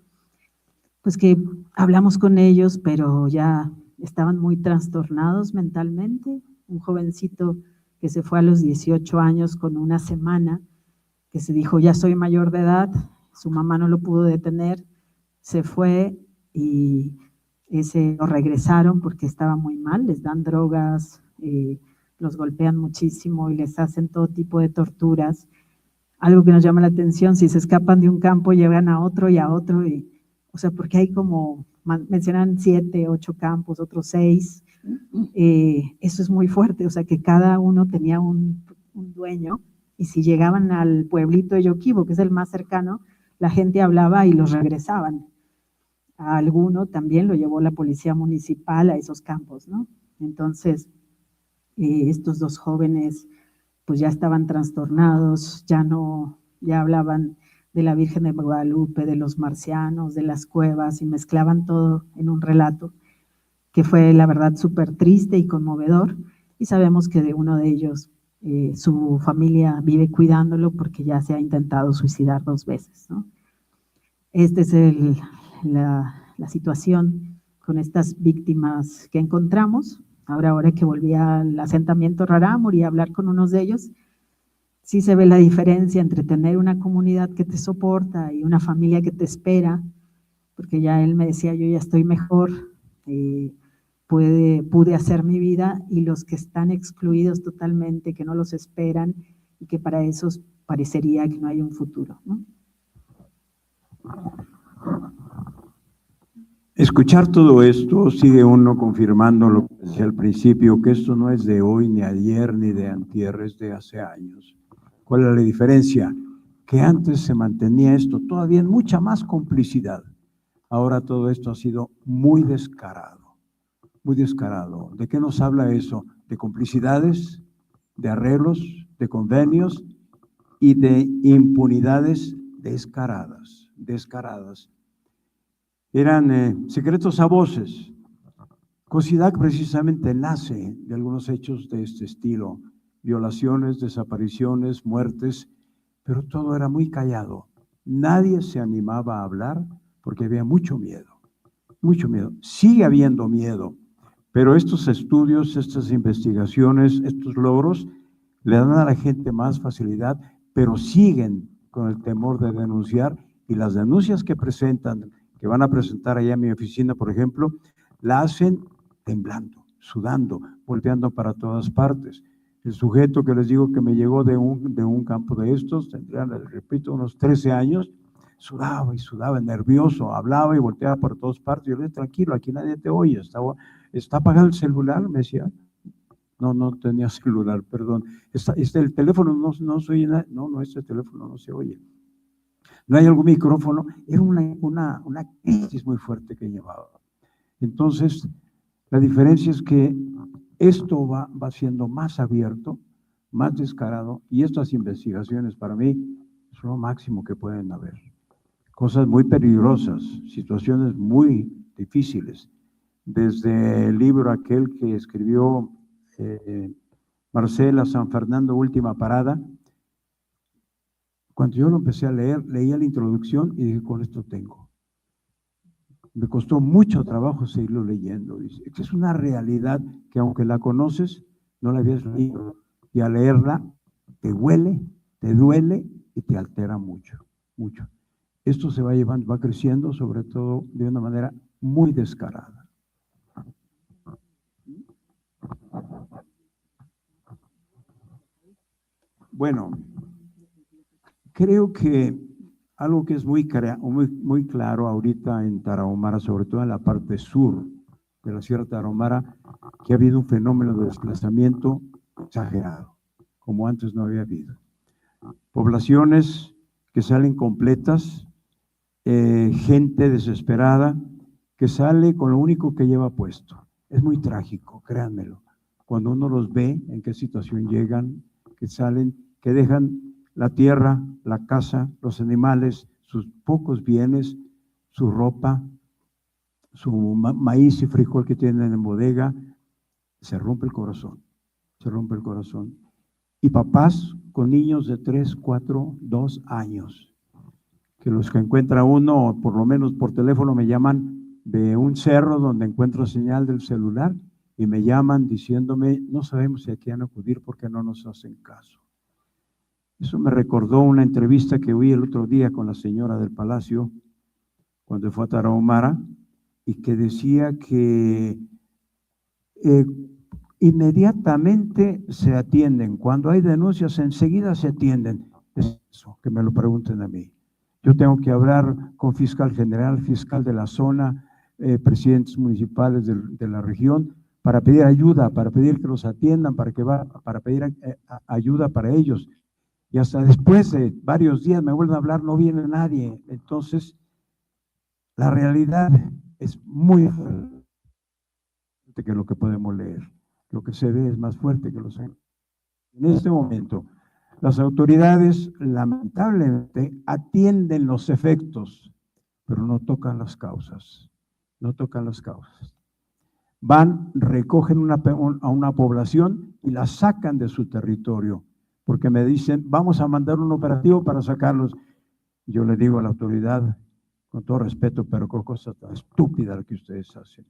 pues que hablamos con ellos, pero ya estaban muy trastornados mentalmente. Un jovencito que se fue a los 18 años con una semana, que se dijo, ya soy mayor de edad, su mamá no lo pudo detener, se fue y lo regresaron porque estaba muy mal, les dan drogas, los golpean muchísimo y les hacen todo tipo de torturas. Algo que nos llama la atención, si se escapan de un campo, llegan a otro y a otro, o sea, porque hay como, mencionan 7, 8 campos, otros 6, eso es muy fuerte, o sea, que cada uno tenía un dueño, y si llegaban al pueblito de Yoquibo, que es el más cercano, la gente hablaba y los regresaban. A alguno también lo llevó la policía municipal a esos campos, ¿no? Entonces, estos 2 jóvenes pues ya estaban trastornados, ya hablaban de la Virgen de Guadalupe, de los marcianos, de las cuevas, y mezclaban todo en un relato que fue la verdad súper triste y conmovedor, y sabemos que de uno de ellos su familia vive cuidándolo porque ya se ha intentado suicidar 2 veces, ¿no? Esta es la situación con estas víctimas que encontramos. Ahora que volví al asentamiento Rarámuri a hablar con unos de ellos, sí se ve la diferencia entre tener una comunidad que te soporta y una familia que te espera, porque ya él me decía, yo ya estoy mejor, pude hacer mi vida, y los que están excluidos totalmente, que no los esperan y que para esos parecería que no hay un futuro, ¿no? Escuchar todo esto sigue uno confirmando lo que decía al principio, que esto no es de hoy, ni ayer, ni de antier, es de hace años. ¿Cuál es la diferencia? Que antes se mantenía esto todavía en mucha más complicidad. Ahora todo esto ha sido muy descarado, muy descarado. ¿De qué nos habla eso? De complicidades, de arreglos, de convenios y de impunidades descaradas, descaradas. Eran secretos a voces. COSIDAC precisamente nace de algunos hechos de este estilo, violaciones, desapariciones, muertes, pero todo era muy callado. Nadie se animaba a hablar porque había mucho miedo, mucho miedo. Sigue habiendo miedo, pero estos estudios, estas investigaciones, estos logros le dan a la gente más facilidad, pero siguen con el temor de denunciar, y las denuncias que presentan, que van a presentar allá en mi oficina, por ejemplo, la hacen temblando, sudando, volteando para todas partes. El sujeto que les digo que me llegó de un campo de estos, tendría, les repito, unos 13 años, sudaba y sudaba, nervioso, hablaba y volteaba por todas partes. Yo le dije, tranquilo, aquí nadie te oye, está apagado el celular, me decía. No tenía celular, perdón. El teléfono no se oye nada. No, este teléfono no se oye. No hay algún micrófono. Era una crisis muy fuerte que llevaba. Entonces, la diferencia es que esto va siendo más abierto, más descarado, y estas investigaciones para mí son lo máximo que pueden haber. Cosas muy peligrosas, situaciones muy difíciles. Desde el libro aquel que escribió Marcela San Fernando, Última Parada, cuando yo lo empecé a leer, leía la introducción y dije, con esto tengo. Me costó mucho trabajo seguirlo leyendo. Dice, es una realidad que aunque la conoces, no la habías leído. Y al leerla, te huele, te duele y te altera mucho, mucho. Esto se va llevando, va creciendo, sobre todo de una manera muy descarada. Bueno, creo que algo que es muy claro ahorita en Tarahumara, sobre todo en la parte sur de la Sierra Tarahumara, que ha habido un fenómeno de desplazamiento exagerado, como antes no había habido. Poblaciones que salen completas, gente desesperada que sale con lo único que lleva puesto. Es muy trágico, créanmelo. Cuando uno los ve, en qué situación llegan, que salen, que dejan la tierra, la casa, los animales, sus pocos bienes, su ropa, su maíz y frijol que tienen en bodega, se rompe el corazón, se rompe el corazón. Y papás con niños de 3, 4, 2 años, que los que encuentra uno, por lo menos por teléfono me llaman de un cerro donde encuentro señal del celular y me llaman diciéndome, no sabemos si aquí van a acudir porque no nos hacen caso. Eso me recordó una entrevista que oí el otro día con la señora del Palacio, cuando fue a Tarahumara, y que decía que inmediatamente se atienden. Cuando hay denuncias, enseguida se atienden. Es eso, que me lo pregunten a mí. Yo tengo que hablar con fiscal general, fiscal de la zona, presidentes municipales de la región, para pedir ayuda, para pedir que los atiendan, para pedir ayuda para ellos. Y hasta después de varios días me vuelven a hablar, no viene nadie. Entonces, la realidad es muy fuerte que lo que podemos leer. Lo que se ve es más fuerte que lo que... En este momento, las autoridades lamentablemente atienden los efectos, pero no tocan las causas. No tocan las causas. Van, recogen a una población y la sacan de su territorio, porque me dicen, vamos a mandar un operativo para sacarlos. Yo le digo a la autoridad, con todo respeto, pero con cosas tan estúpidas que ustedes hacen.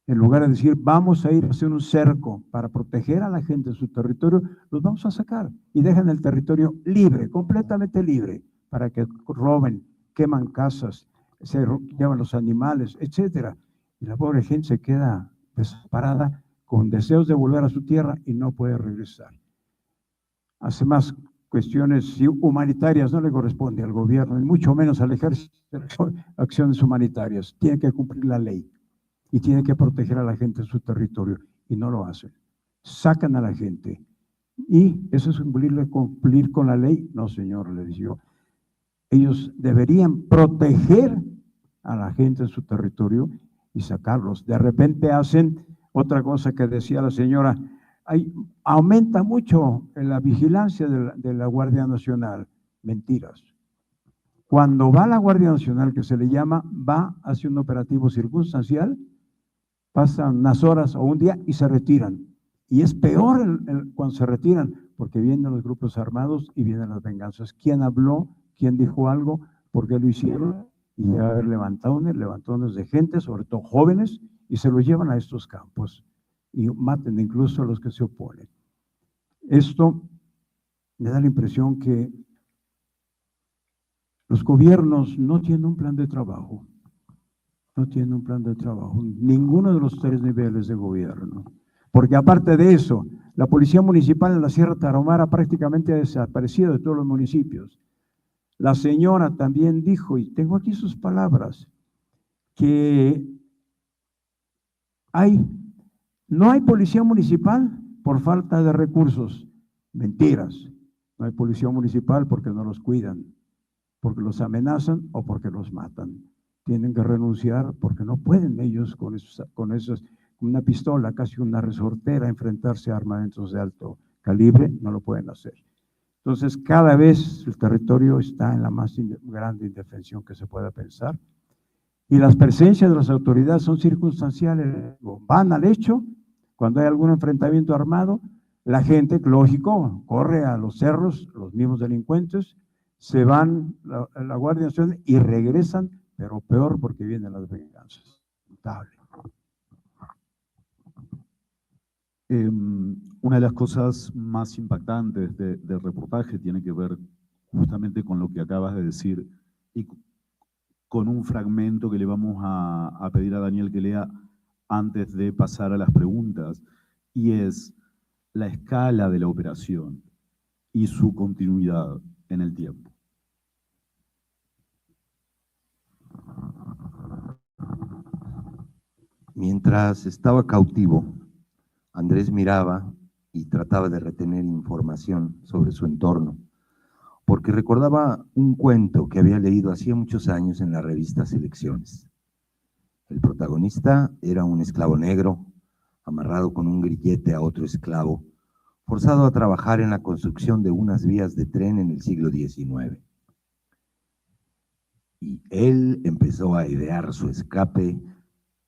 En lugar de decir, vamos a ir a hacer un cerco para proteger a la gente de su territorio, los vamos a sacar y dejan el territorio libre, completamente libre, para que roben, queman casas, se llevan los animales, etcétera. Y la pobre gente se queda desamparada con deseos de volver a su tierra y no puede regresar. Hace más cuestiones humanitarias no le corresponde al gobierno, y mucho menos al ejército, acciones humanitarias. Tiene que cumplir la ley y tiene que proteger a la gente en su territorio, y no lo hacen. Sacan a la gente. ¿Y eso es cumplir con la ley? No, señor, le digo. Ellos deberían proteger a la gente en su territorio y sacarlos. De repente hacen otra cosa que decía la señora, aumenta mucho la vigilancia de la Guardia Nacional. Mentiras. Cuando va la Guardia Nacional, que se le llama, va hacia un operativo circunstancial, pasan unas horas o un día y se retiran. Y es peor cuando se retiran, porque vienen los grupos armados y vienen las venganzas. ¿Quién habló? ¿Quién dijo algo? ¿Por qué lo hicieron? Y debe haber levantones de gente, sobre todo jóvenes, y se los llevan a estos campos y maten incluso a los que se oponen. Esto me da la impresión que los gobiernos no tienen un plan de trabajo. No tienen un plan de trabajo. Ninguno de los 3 niveles de gobierno. Porque aparte de eso, la Policía Municipal en la Sierra Tarahumara prácticamente ha desaparecido de todos los municipios. La señora también dijo, y tengo aquí sus palabras, que no hay policía municipal por falta de recursos. Mentiras. No hay policía municipal porque no los cuidan, porque los amenazan o porque los matan. Tienen que renunciar porque no pueden ellos con una pistola, casi una resortera, enfrentarse a armamentos de alto calibre, no lo pueden hacer. Entonces, cada vez el territorio está en la más grande indefensión que se pueda pensar. Y las presencias de las autoridades son circunstanciales. Van al hecho, cuando hay algún enfrentamiento armado, la gente, lógico, corre a los cerros, los mismos delincuentes, se van a la Guardia Nacional y regresan, pero peor porque vienen las venganzas. Una de las cosas más impactantes del reportaje tiene que ver justamente con lo que acabas de decir y con un fragmento que le vamos a pedir a Daniel que lea antes de pasar a las preguntas, y es la escala de la operación y su continuidad en el tiempo. Mientras estaba cautivo, Andrés miraba y trataba de retener información sobre su entorno, porque recordaba un cuento que había leído hacía muchos años en la revista Selecciones. El protagonista era un esclavo negro, amarrado con un grillete a otro esclavo, forzado a trabajar en la construcción de unas vías de tren en el siglo XIX. Y él empezó a idear su escape,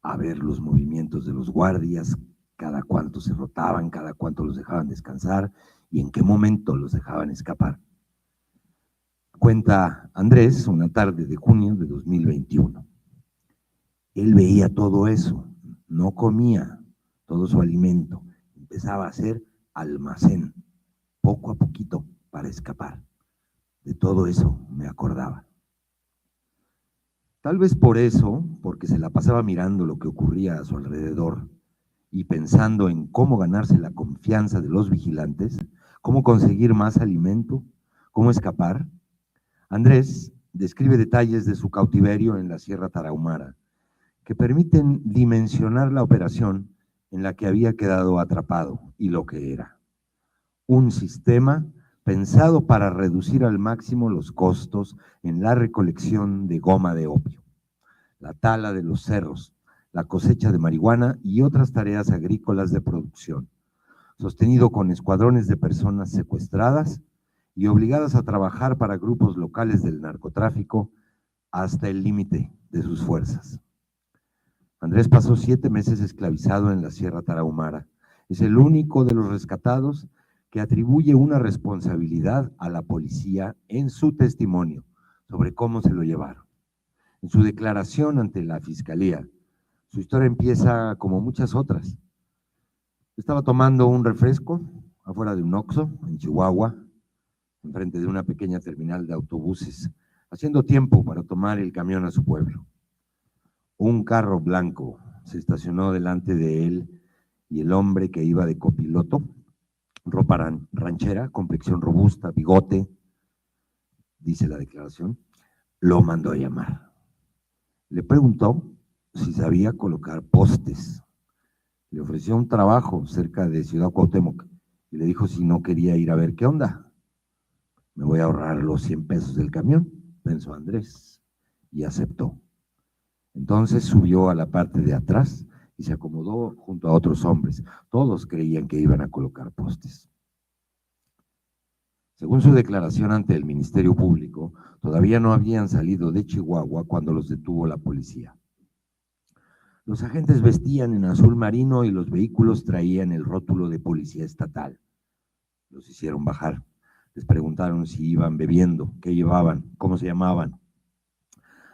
a ver los movimientos de los guardias, cada cuánto se rotaban, cada cuánto los dejaban descansar y en qué momento los dejaban escapar. Cuenta Andrés, una tarde de junio de 2021. Él veía todo eso, no comía todo su alimento, empezaba a hacer almacén, poco a poquito, para escapar. De todo eso me acordaba. Tal vez por eso, porque se la pasaba mirando lo que ocurría a su alrededor y pensando en cómo ganarse la confianza de los vigilantes, cómo conseguir más alimento, cómo escapar, Andrés describe detalles de su cautiverio en la Sierra Tarahumara que permiten dimensionar la operación en la que había quedado atrapado y lo que era. Un sistema pensado para reducir al máximo los costos en la recolección de goma de opio, la tala de los cerros, la cosecha de marihuana y otras tareas agrícolas de producción, sostenido con escuadrones de personas secuestradas y obligadas a trabajar para grupos locales del narcotráfico hasta el límite de sus fuerzas. Andrés pasó 7 meses esclavizado en la Sierra Tarahumara. Es el único de los rescatados que atribuye una responsabilidad a la policía en su testimonio sobre cómo se lo llevaron. En su declaración ante la fiscalía, su historia empieza como muchas otras. Estaba tomando un refresco afuera de un Oxxo en Chihuahua, enfrente de una pequeña terminal de autobuses, haciendo tiempo para tomar el camión a su pueblo. Un carro blanco se estacionó delante de él y el hombre que iba de copiloto, ropa ranchera, complexión robusta, bigote, dice la declaración, lo mandó a llamar. Le preguntó si sabía colocar postes. Le ofreció un trabajo cerca de Ciudad Cuauhtémoc y le dijo si no quería ir a ver qué onda. Me voy a ahorrar los 100 pesos del camión, pensó Andrés, y aceptó. Entonces subió a la parte de atrás y se acomodó junto a otros hombres. Todos creían que iban a colocar postes. Según su declaración ante el Ministerio Público, todavía no habían salido de Chihuahua cuando los detuvo la policía. Los agentes vestían en azul marino y los vehículos traían el rótulo de policía estatal. Los hicieron bajar. Les preguntaron si iban bebiendo, qué llevaban, cómo se llamaban.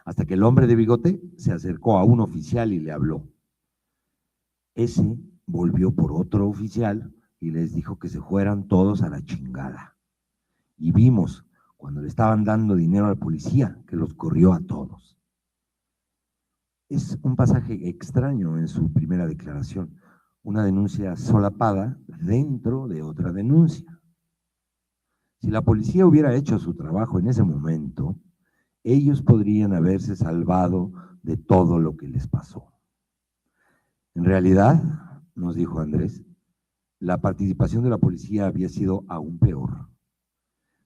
Hasta que el hombre de bigote se acercó a un oficial y le habló. Ese volvió por otro oficial y les dijo que se fueran todos a la chingada. Y vimos, cuando le estaban dando dinero al policía, que los corrió a todos. Es un pasaje extraño en su primera declaración, una denuncia solapada dentro de otra denuncia. Si la policía hubiera hecho su trabajo en ese momento, ellos podrían haberse salvado de todo lo que les pasó. En realidad, nos dijo Andrés, la participación de la policía había sido aún peor.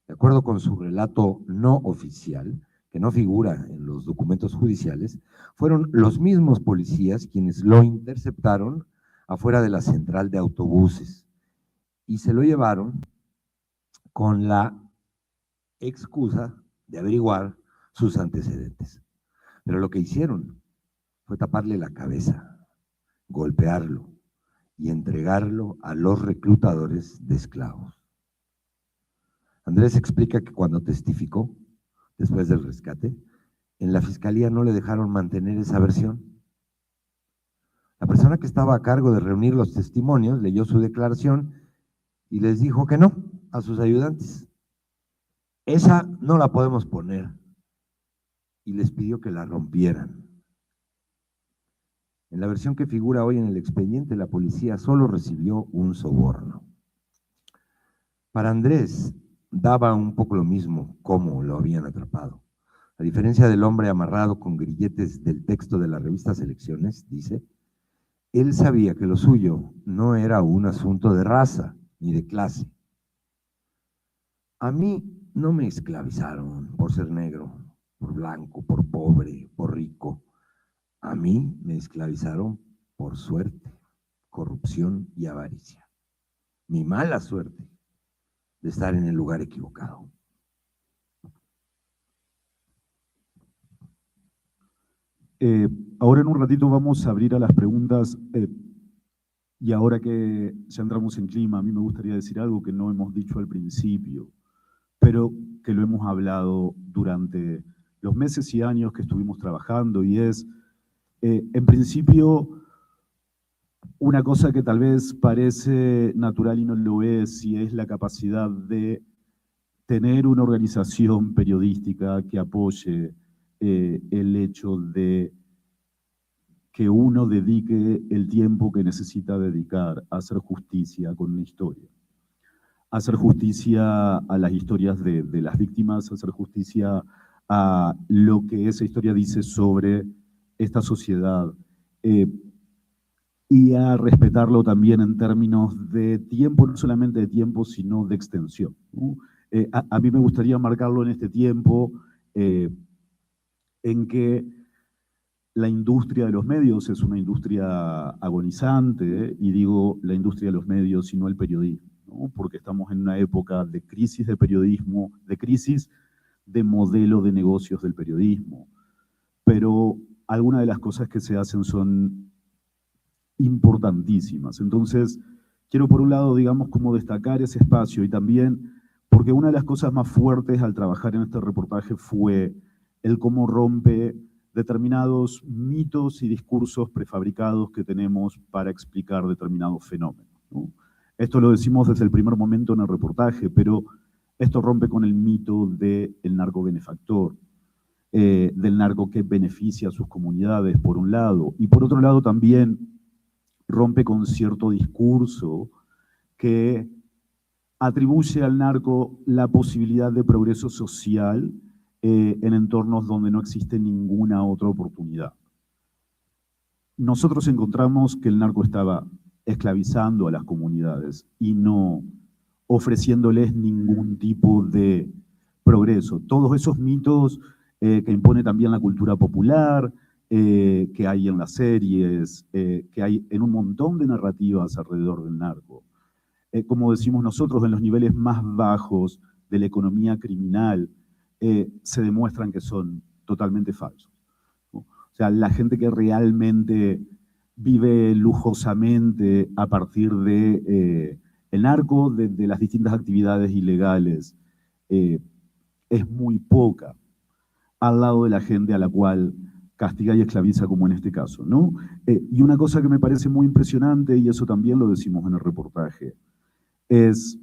De acuerdo con su relato no oficial, que no figura en los documentos judiciales, fueron los mismos policías quienes lo interceptaron afuera de la central de autobuses y se lo llevaron con la excusa de averiguar sus antecedentes. Pero lo que hicieron fue taparle la cabeza, golpearlo y entregarlo a los reclutadores de esclavos. Andrés explica que cuando testificó, después del rescate, en la fiscalía no le dejaron mantener esa versión. La persona que estaba a cargo de reunir los testimonios leyó su declaración y les dijo que no a sus ayudantes. Esa no la podemos poner. Y les pidió que la rompieran. En la versión que figura hoy en el expediente, la policía solo recibió un soborno. Para Andrés, daba un poco lo mismo cómo lo habían atrapado. A diferencia del hombre amarrado con grilletes del texto de la revista Selecciones, dice, él sabía que lo suyo no era un asunto de raza ni de clase. A mí no me esclavizaron por ser negro, por blanco, por pobre, por rico. A mí me esclavizaron por suerte, corrupción y avaricia. Mi mala suerte de estar en el lugar equivocado. Ahora en un ratito vamos a abrir a las preguntas y ahora que ya entramos en clima, a mí me gustaría decir algo que no hemos dicho al principio, pero que lo hemos hablado durante los meses y años que estuvimos trabajando, y es, en principio, una cosa que tal vez parece natural y no lo es, y es la capacidad de tener una organización periodística que apoye el hecho de que uno dedique el tiempo que necesita dedicar a hacer justicia con una historia. Hacer justicia a las historias de las víctimas, hacer justicia a lo que esa historia dice sobre esta sociedad y a respetarlo también en términos de tiempo, no solamente de tiempo, sino de extensión, ¿no? A mí me gustaría marcarlo en este tiempo en que la industria de los medios es una industria agonizante, y digo la industria de los medios y no el periodismo, ¿no? Porque estamos en una época de crisis de periodismo, de crisis de modelo de negocios del periodismo, pero algunas de las cosas que se hacen son importantísimas. Entonces, quiero por un lado, digamos, como destacar ese espacio, y también porque una de las cosas más fuertes al trabajar en este reportaje fue el cómo rompe determinados mitos y discursos prefabricados que tenemos para explicar determinados fenómenos, ¿no? Esto lo decimos desde el primer momento en el reportaje, pero esto rompe con el mito del narco benefactor, del narco que beneficia a sus comunidades, por un lado, y por otro lado también rompe con cierto discurso que atribuye al narco la posibilidad de progreso social en entornos donde no existe ninguna otra oportunidad. Nosotros encontramos que el narco estaba esclavizando a las comunidades y no ofreciéndoles ningún tipo de progreso. Todos esos mitos que impone también la cultura popular, que hay en las series, que hay en un montón de narrativas alrededor del narco. Como decimos nosotros, en los niveles más bajos de la economía criminal, se demuestran que son totalmente falsos, ¿no? O sea, la gente que realmente vive lujosamente a partir de el narco, de las distintas actividades ilegales, es muy poca al lado de la gente a la cual castiga y esclaviza, como en este caso, ¿no? Y una cosa que me parece muy impresionante, y eso también lo decimos en el reportaje, es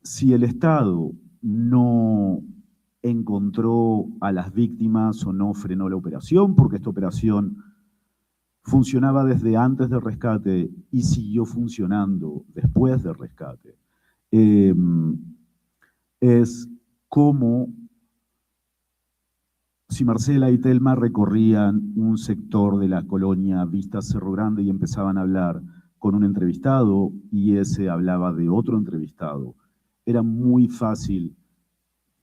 si el Estado no encontró a las víctimas o no frenó la operación, porque esta operación funcionaba desde antes del rescate y siguió funcionando después del rescate, es como si Marcela y Telma recorrían un sector de la colonia Vista Cerro Grande y empezaban a hablar con un entrevistado y ese hablaba de otro entrevistado, era muy fácil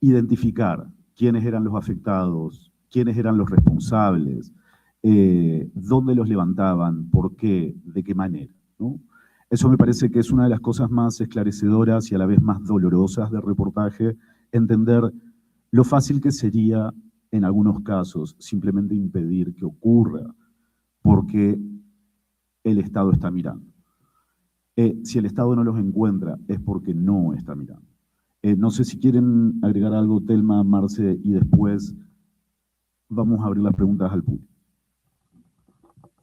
identificar quiénes eran los afectados, quiénes eran los responsables, dónde los levantaban, por qué, de qué manera, ¿no? Eso me parece que es una de las cosas más esclarecedoras y a la vez más dolorosas del reportaje, entender lo fácil que sería, en algunos casos, simplemente impedir que ocurra, porque el Estado está mirando. Si el Estado no los encuentra, es porque no está mirando. No sé si quieren agregar algo, Telma, Marce, y después vamos a abrir las preguntas al público.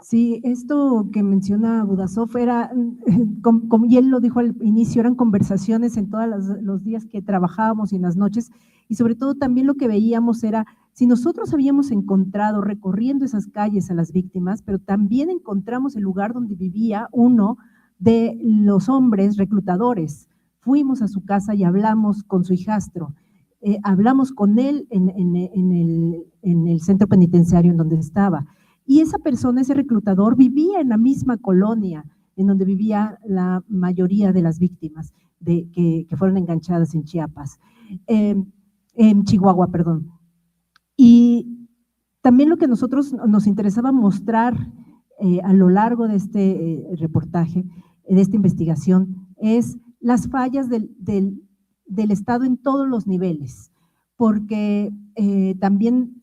Sí, esto que menciona Budasov era, como y él lo dijo al inicio, eran conversaciones en todos los días que trabajábamos y en las noches, y sobre todo también lo que veíamos era, si nosotros habíamos encontrado recorriendo esas calles a las víctimas, pero también encontramos el lugar donde vivía uno de los hombres reclutadores. Fuimos a su casa y hablamos con su hijastro, hablamos con él en el centro penitenciario en donde estaba. Y esa persona, ese reclutador, vivía en la misma colonia en donde vivía la mayoría de las víctimas que fueron enganchadas en Chiapas. en Chihuahua, perdón. Y también lo que nosotros nos interesaba mostrar a lo largo de este reportaje, de esta investigación, es las fallas del Estado en todos los niveles, porque también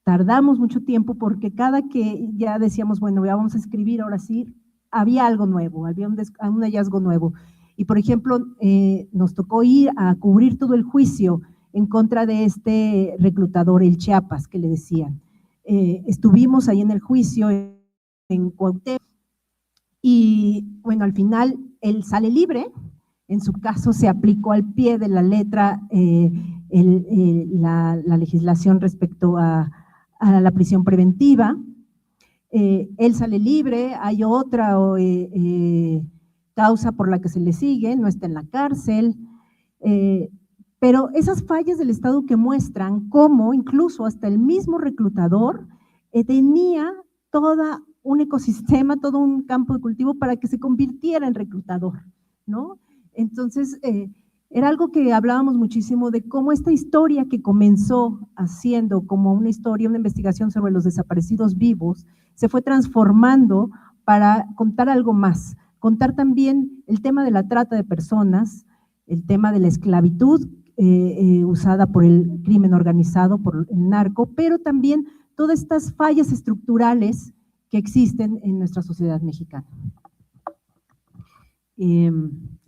tardamos mucho tiempo, porque cada que ya decíamos, bueno, ya vamos a escribir, ahora sí, había algo nuevo, había un hallazgo nuevo. Y, por ejemplo, nos tocó ir a cubrir todo el juicio en contra de este reclutador, el Chiapas, que le decían. Estuvimos ahí en el juicio en Cuauhtémoc y, bueno, al final él sale libre. En su caso se aplicó al pie de la letra la legislación respecto a la prisión preventiva. Él sale libre, hay otra causa por la que se le sigue, no está en la cárcel, pero esas fallas del Estado que muestran cómo incluso hasta el mismo reclutador tenía todo un ecosistema, todo un campo de cultivo para que se convirtiera en reclutador, ¿no? Entonces, era algo que hablábamos muchísimo de cómo esta historia que comenzó haciendo como una historia, una investigación sobre los desaparecidos vivos, se fue transformando para contar algo más, contar también el tema de la trata de personas, el tema de la esclavitud usada por el crimen organizado, por el narco, pero también todas estas fallas estructurales que existen en nuestra sociedad mexicana.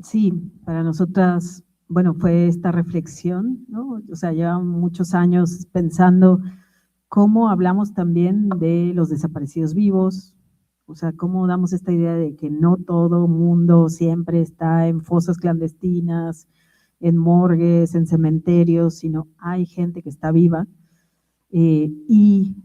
Sí, para nosotras, bueno, fue esta reflexión, ¿no? O sea, llevamos muchos años pensando cómo hablamos también de los desaparecidos vivos, o sea, cómo damos esta idea de que no todo mundo siempre está en fosas clandestinas, en morgues, en cementerios, sino hay gente que está viva. Y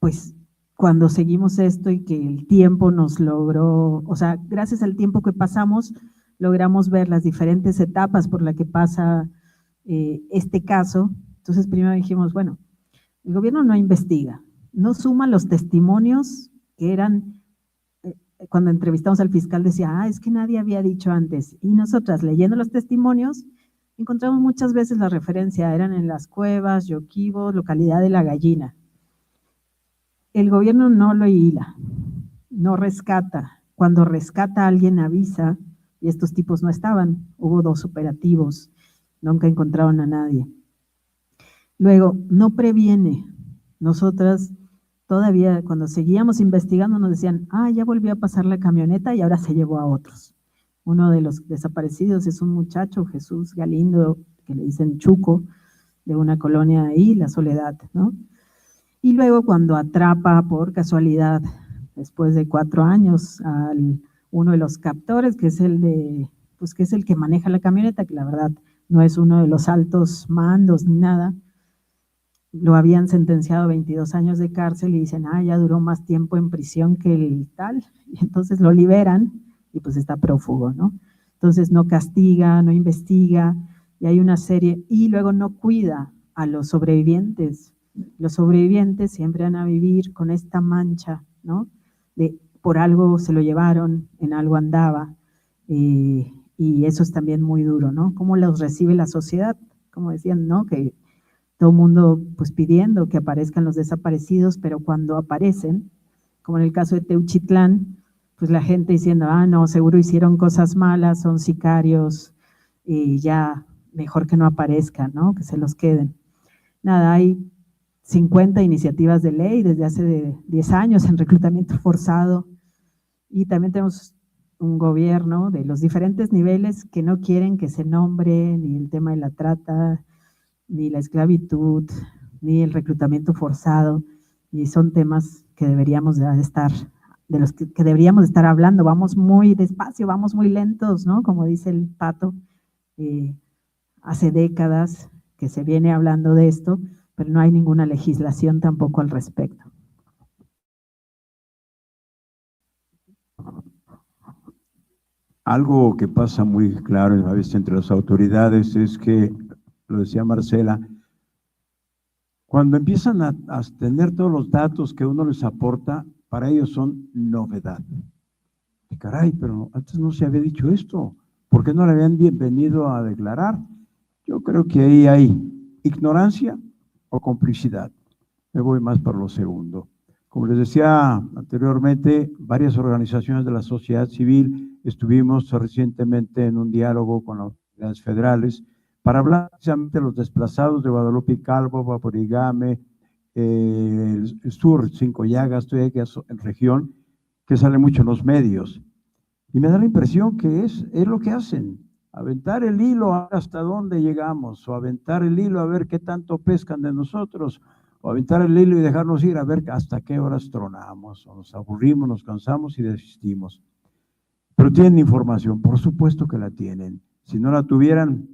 pues cuando seguimos esto y que el tiempo nos logró, o sea, gracias al tiempo que pasamos, logramos ver las diferentes etapas por las que pasa este caso. Entonces primero dijimos, bueno, el gobierno no investiga, no suma los testimonios que eran, cuando entrevistamos al fiscal decía, es que nadie había dicho antes. Y nosotras leyendo los testimonios, encontramos muchas veces la referencia, eran en Las Cuevas, Yoquibo, localidad de La Gallina. El gobierno no lo hila, no rescata. Cuando rescata a alguien avisa, y estos tipos no estaban, hubo 2 operativos, nunca encontraron a nadie. Luego, no previene. Nosotras todavía cuando seguíamos investigando nos decían, ya volvió a pasar la camioneta y ahora se llevó a otros. Uno de los desaparecidos es un muchacho, Jesús Galindo, que le dicen Chuco, de una colonia ahí, La Soledad, ¿no? Y luego cuando atrapa por casualidad, después de 4 años, a uno de los captores, que es que es el que maneja la camioneta, que la verdad no es uno de los altos mandos ni nada, lo habían sentenciado a 22 años de cárcel y dicen, ya duró más tiempo en prisión que el tal, y entonces lo liberan y pues está prófugo, ¿no? Entonces no castiga, no investiga, y hay una serie, y luego no cuida a los sobrevivientes. Los sobrevivientes siempre van a vivir con esta mancha, ¿no? De por algo se lo llevaron, en algo andaba, y eso es también muy duro, ¿no? ¿Cómo los recibe la sociedad? Como decían, ¿no? Que todo el mundo pues pidiendo que aparezcan los desaparecidos, pero cuando aparecen, como en el caso de Teuchitlán, pues la gente diciendo, no, seguro hicieron cosas malas, son sicarios, y ya mejor que no aparezcan, ¿no? Que se los queden. Nada, hay 50 iniciativas de ley desde hace 10 años en reclutamiento forzado, y también tenemos un gobierno de los diferentes niveles que no quieren que se nombre ni el tema de la trata, ni la esclavitud, ni el reclutamiento forzado, y son temas que deberíamos de los que deberíamos estar hablando. Vamos muy despacio, vamos muy lentos, ¿no? Como dice el Pato, hace décadas que se viene hablando de esto, pero no hay ninguna legislación tampoco al respecto. Algo que pasa muy claro a veces entre las autoridades es que, lo decía Marcela, cuando empiezan a tener todos los datos que uno les aporta, para ellos son novedad. Y caray, pero antes no se había dicho esto, ¿por qué no le habían venido a declarar? Yo creo que ahí hay ignorancia o complicidad. Me voy más por lo segundo. Como les decía anteriormente, varias organizaciones de la sociedad civil estuvimos recientemente en un diálogo con las autoridades federales para hablar precisamente de los desplazados de Guadalupe y Calvo, Vaporigame, el sur, Cinco Llagas, estoy aquí en región, que sale mucho en los medios. Y me da la impresión que es lo que hacen, aventar el hilo a ver hasta dónde llegamos, o aventar el hilo a ver qué tanto pescan de nosotros, o aventar el hilo y dejarnos ir a ver hasta qué horas tronamos, o nos aburrimos, nos cansamos y desistimos. Pero tienen información, por supuesto que la tienen. Si no la tuvieran,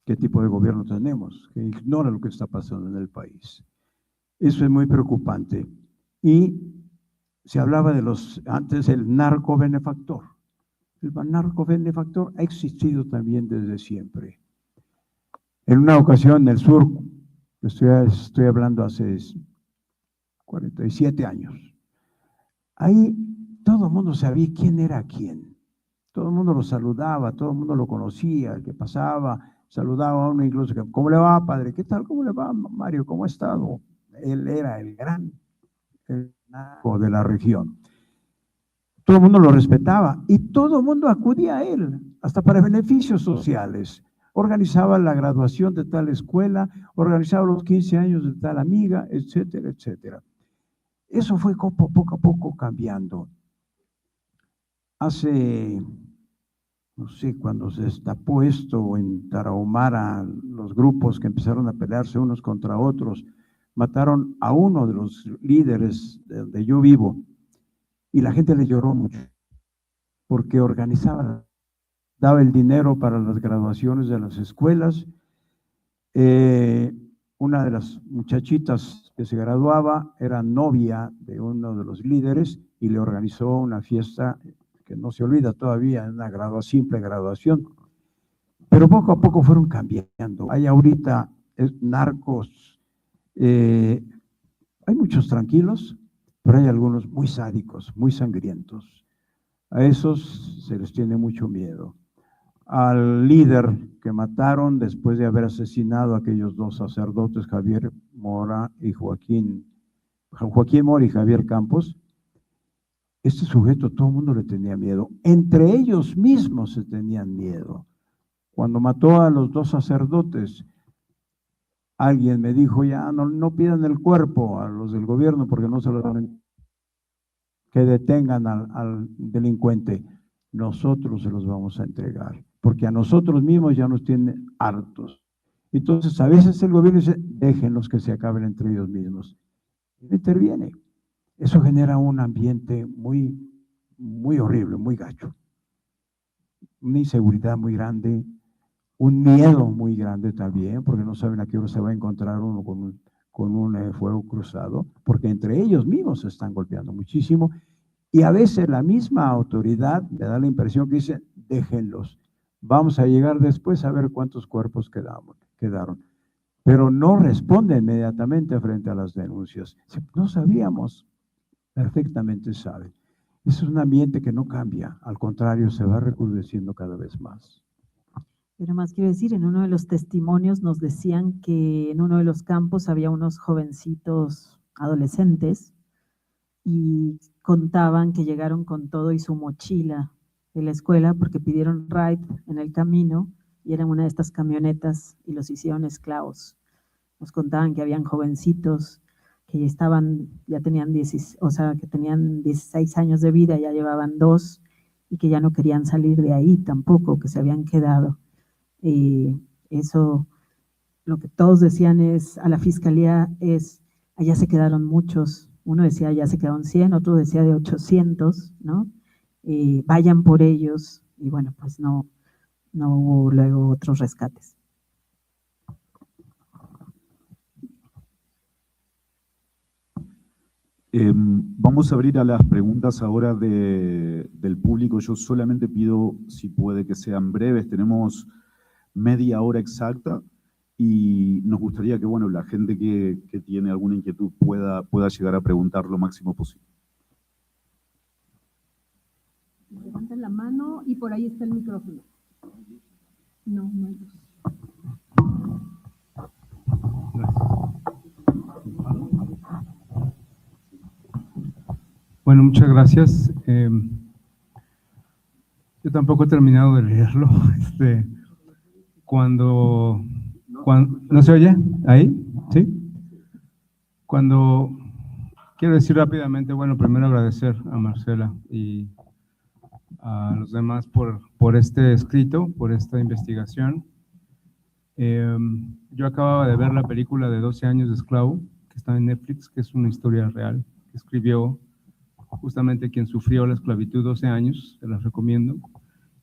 ¿qué tipo de gobierno tenemos? Que ignora lo que está pasando en el país. Eso es muy preocupante. Y se hablaba de antes el narco-benefactor. El narco-benefactor ha existido también desde siempre. En una ocasión en el sur, estoy hablando hace 47 años, ahí todo el mundo sabía quién era quién. Todo el mundo lo saludaba, todo el mundo lo conocía, el que pasaba, saludaba a uno incluso, ¿cómo le va, padre? ¿Qué tal? ¿Cómo le va, Mario? ¿Cómo ha estado? Él era el narco de la región. Todo el mundo lo respetaba y todo el mundo acudía a él, hasta para beneficios sociales. Organizaba la graduación de tal escuela, organizaba los 15 años de tal amiga, etcétera, etcétera. Eso fue poco a poco cambiando. Hace, no sé, cuando se destapó esto en Tarahumara, los grupos que empezaron a pelearse unos contra otros, mataron a uno de los líderes de donde yo vivo, y la gente le lloró mucho, porque organizaba, daba el dinero para las graduaciones de las escuelas. Una de las muchachitas que se graduaba era novia de uno de los líderes y le organizó una fiesta que no se olvida todavía, una simple graduación. Pero poco a poco fueron cambiando. Hay ahorita narcos, hay muchos tranquilos, pero hay algunos muy sádicos, muy sangrientos. A esos se les tiene mucho miedo. Al líder que mataron después de haber asesinado a aquellos dos sacerdotes, Javier Mora y Joaquín Mora y Javier Campos, este sujeto todo el mundo le tenía miedo. Entre ellos mismos se tenían miedo. Cuando mató a los dos sacerdotes, alguien me dijo, ya no pidan el cuerpo a los del gobierno porque no se lo van, que detengan al delincuente. Nosotros se los vamos a entregar, porque a nosotros mismos ya nos tienen hartos. Entonces, a veces el gobierno dice, déjenlos que se acaben entre ellos mismos. Y interviene. Eso genera un ambiente muy, muy horrible, muy gacho. Una inseguridad muy grande, un miedo muy grande también, porque no saben a qué hora se va a encontrar uno con un fuego cruzado, porque entre ellos mismos se están golpeando muchísimo. Y a veces la misma autoridad me da la impresión que dice, déjenlos, vamos a llegar después a ver cuántos cuerpos quedaron. Pero no responde inmediatamente frente a las denuncias. No sabíamos, perfectamente saben. Eso es un ambiente que no cambia, al contrario, se va recrudeciendo cada vez más. Pero más quiero decir, en uno de los testimonios nos decían que en uno de los campos había unos jovencitos adolescentes y contaban que llegaron con todo y su mochila de la escuela porque pidieron ride en el camino y eran una de estas camionetas y los hicieron esclavos. Nos contaban que habían jovencitos que ya tenían 16 años de vida, ya llevaban 2 y que ya no querían salir de ahí tampoco, que se habían quedado. Eso, lo que todos decían a la fiscalía es, allá se quedaron muchos. Uno decía, ya se quedaron 100, otro decía de 800, ¿no? Vayan por ellos, y bueno, pues no hubo luego otros rescates. Vamos a abrir a las preguntas ahora del público. Yo solamente pido, si puede, que sean breves. Tenemos media hora exacta y nos gustaría que, bueno, la gente que tiene alguna inquietud pueda llegar a preguntar lo máximo posible. Levanten la mano y por ahí está el micrófono. No hay luz. Bueno, muchas gracias. Yo tampoco he terminado de leerlo. Cuando ¿no se oye? ¿Ahí? ¿Sí? Quiero decir rápidamente, bueno, primero agradecer a Marcela y a los demás por este escrito, por esta investigación. Yo acababa de ver la película de 12 años de esclavo, que está en Netflix, que es una historia real, que escribió justamente quien sufrió la esclavitud 12 años, se las recomiendo.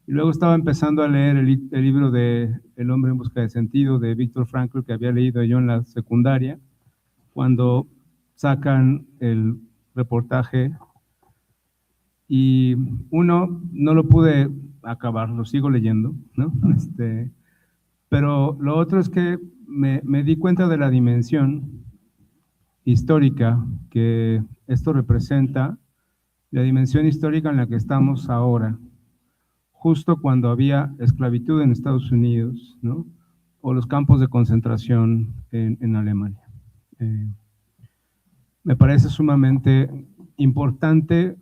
Y luego estaba empezando a leer el libro de El hombre en busca de sentido, de Viktor Frankl, que había leído yo en la secundaria, cuando sacan el reportaje, y uno, no lo pude acabar, lo sigo leyendo, ¿no? Pero lo otro es que me di cuenta de la dimensión histórica que esto representa, la dimensión histórica en la que estamos ahora, justo cuando había esclavitud en Estados Unidos, ¿no? O los campos de concentración en Alemania. Me parece sumamente importante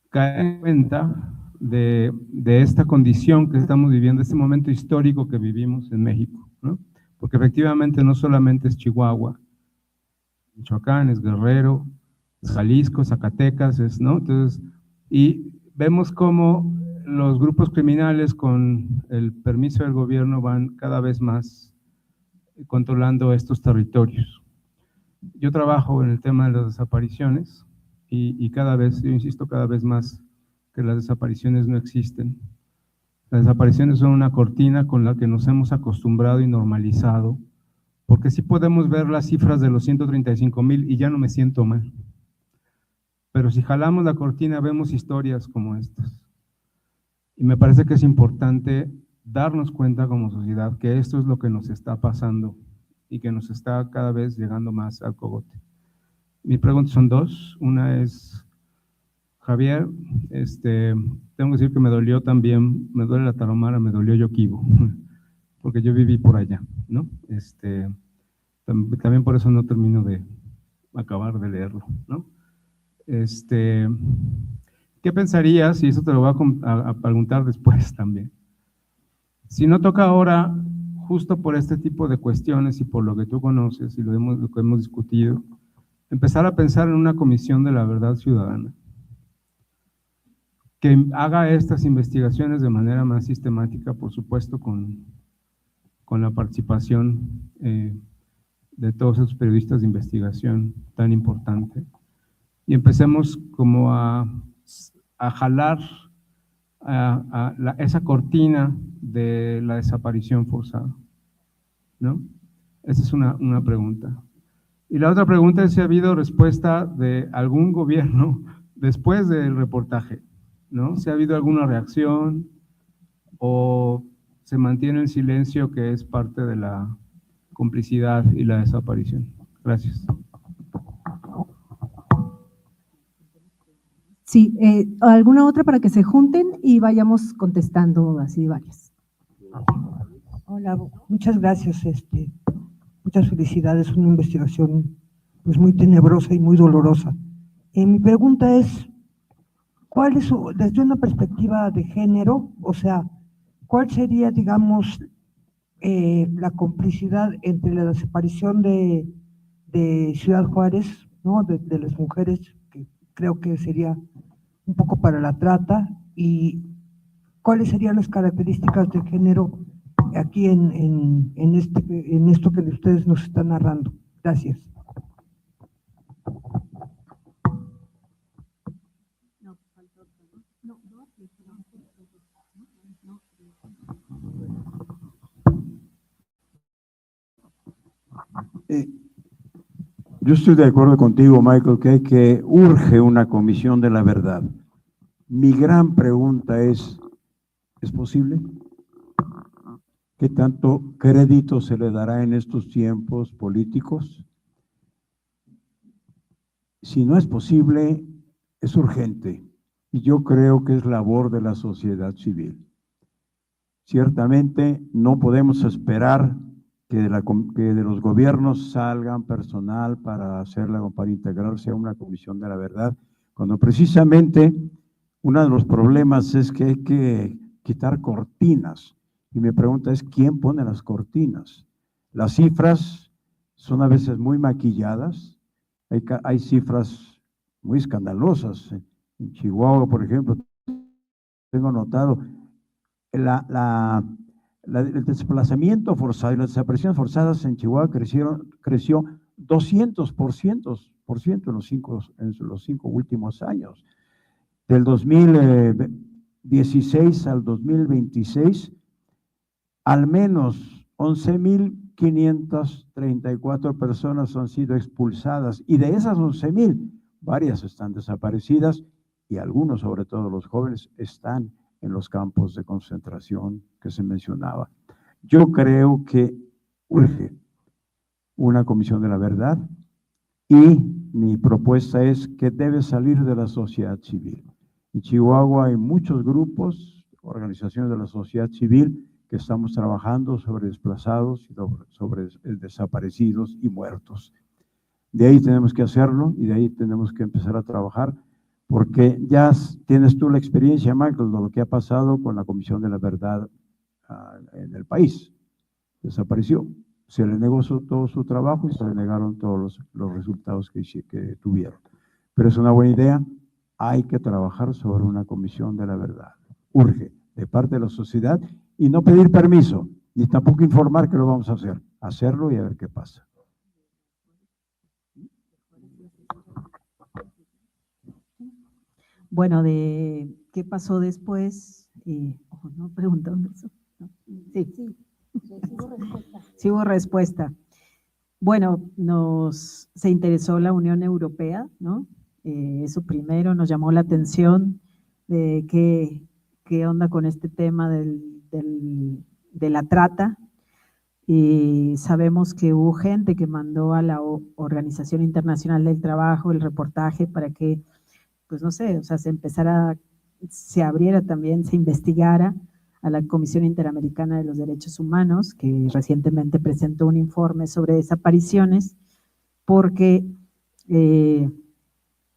caer en cuenta de esta condición que estamos viviendo, este momento histórico que vivimos en México, ¿no? Porque efectivamente no solamente es Chihuahua, Michoacán, es Guerrero, es Jalisco, Zacatecas, ¿no? Entonces, y vemos cómo los grupos criminales, con el permiso del gobierno, van cada vez más controlando estos territorios. Yo trabajo en el tema de las desapariciones y cada vez, yo insisto cada vez más, que las desapariciones no existen. Las desapariciones son una cortina con la que nos hemos acostumbrado y normalizado, porque sí podemos ver las cifras de los 135,000 y ya no me siento mal. Pero si jalamos la cortina vemos historias como estas. Y me parece que es importante darnos cuenta como sociedad que esto es lo que nos está pasando y que nos está cada vez llegando más al cogote. Mis preguntas son dos. Una es, Javier, tengo que decir que me dolió también, me duele la Tarahumara, me dolió Yoquibo, porque yo viví por allá, ¿no? También por eso no termino de acabar de leerlo, ¿no? ¿Qué pensarías? Y eso te lo voy a preguntar después también. Si no toca ahora, justo por este tipo de cuestiones y por lo que tú conoces y lo que hemos discutido, empezar a pensar en una comisión de la verdad ciudadana que haga estas investigaciones de manera más sistemática, por supuesto, con la participación de todos esos periodistas de investigación tan importante, y empecemos como a jalar esa cortina de la desaparición forzada, ¿no? Esa es una pregunta. Y la otra pregunta es si ha habido respuesta de algún gobierno después del reportaje, ¿no? Si ha habido alguna reacción o se mantiene el silencio, que es parte de la complicidad y la desaparición. Gracias. Sí, ¿alguna otra para que se junten y vayamos contestando así varias? Hola, muchas gracias. Muchas felicidades, una investigación pues muy tenebrosa y muy dolorosa. Mi pregunta es, ¿cuál es desde una perspectiva de género, o sea, cuál sería, digamos, la complicidad entre la desaparición de Ciudad Juárez, ¿no? De las mujeres, que creo que sería un poco para la trata, y cuáles serían las características de género aquí en esto que ustedes nos están narrando? Gracias. Yo estoy de acuerdo contigo, Michael, que urge una comisión de la verdad. Mi gran pregunta ¿es posible? ¿Qué tanto crédito se le dará en estos tiempos políticos? Si no es posible, es urgente, y yo creo que es labor de la sociedad civil. Ciertamente no podemos esperar que de los gobiernos salgan personal para integrarse a una comisión de la verdad cuando precisamente uno de los problemas es que hay que quitar cortinas. Y mi pregunta es, ¿quién pone las cortinas? Las cifras son a veces muy maquilladas, hay cifras muy escandalosas. En Chihuahua, por ejemplo, tengo notado el desplazamiento forzado y las desapariciones forzadas en Chihuahua creció 200% en los cinco últimos años. Del 2016 al 2026, al menos 11.534 personas han sido expulsadas y de esas 11.000, varias están desaparecidas y algunos, sobre todo los jóvenes, están en los campos de concentración que se mencionaba. Yo creo que urge una comisión de la verdad y mi propuesta es que debe salir de la sociedad civil. En Chihuahua hay muchos grupos, organizaciones de la sociedad civil que estamos trabajando sobre desplazados, sobre desaparecidos y muertos. De ahí tenemos que hacerlo y de ahí tenemos que empezar a trabajar, porque ya tienes tú la experiencia, Michael, de lo que ha pasado con la Comisión de la Verdad en el país. Desapareció, se le negó todo su trabajo y se le negaron todos los resultados que tuvieron. Pero es una buena idea, hay que trabajar sobre una Comisión de la Verdad. Urge, de parte de la sociedad, y no pedir permiso, ni tampoco informar que lo vamos a hacer. Hacerlo y a ver qué pasa. Bueno, de qué pasó después, no preguntaron eso. ¿No? Sí, sí hubo respuesta. Bueno, se interesó la Unión Europea, ¿no? Eso primero nos llamó la atención de qué onda con este tema de la trata. Y sabemos que hubo gente que mandó a la Organización Internacional del Trabajo el reportaje para que, pues no sé, o sea, se abriera también, se investigara a la Comisión Interamericana de los Derechos Humanos, que recientemente presentó un informe sobre desapariciones, porque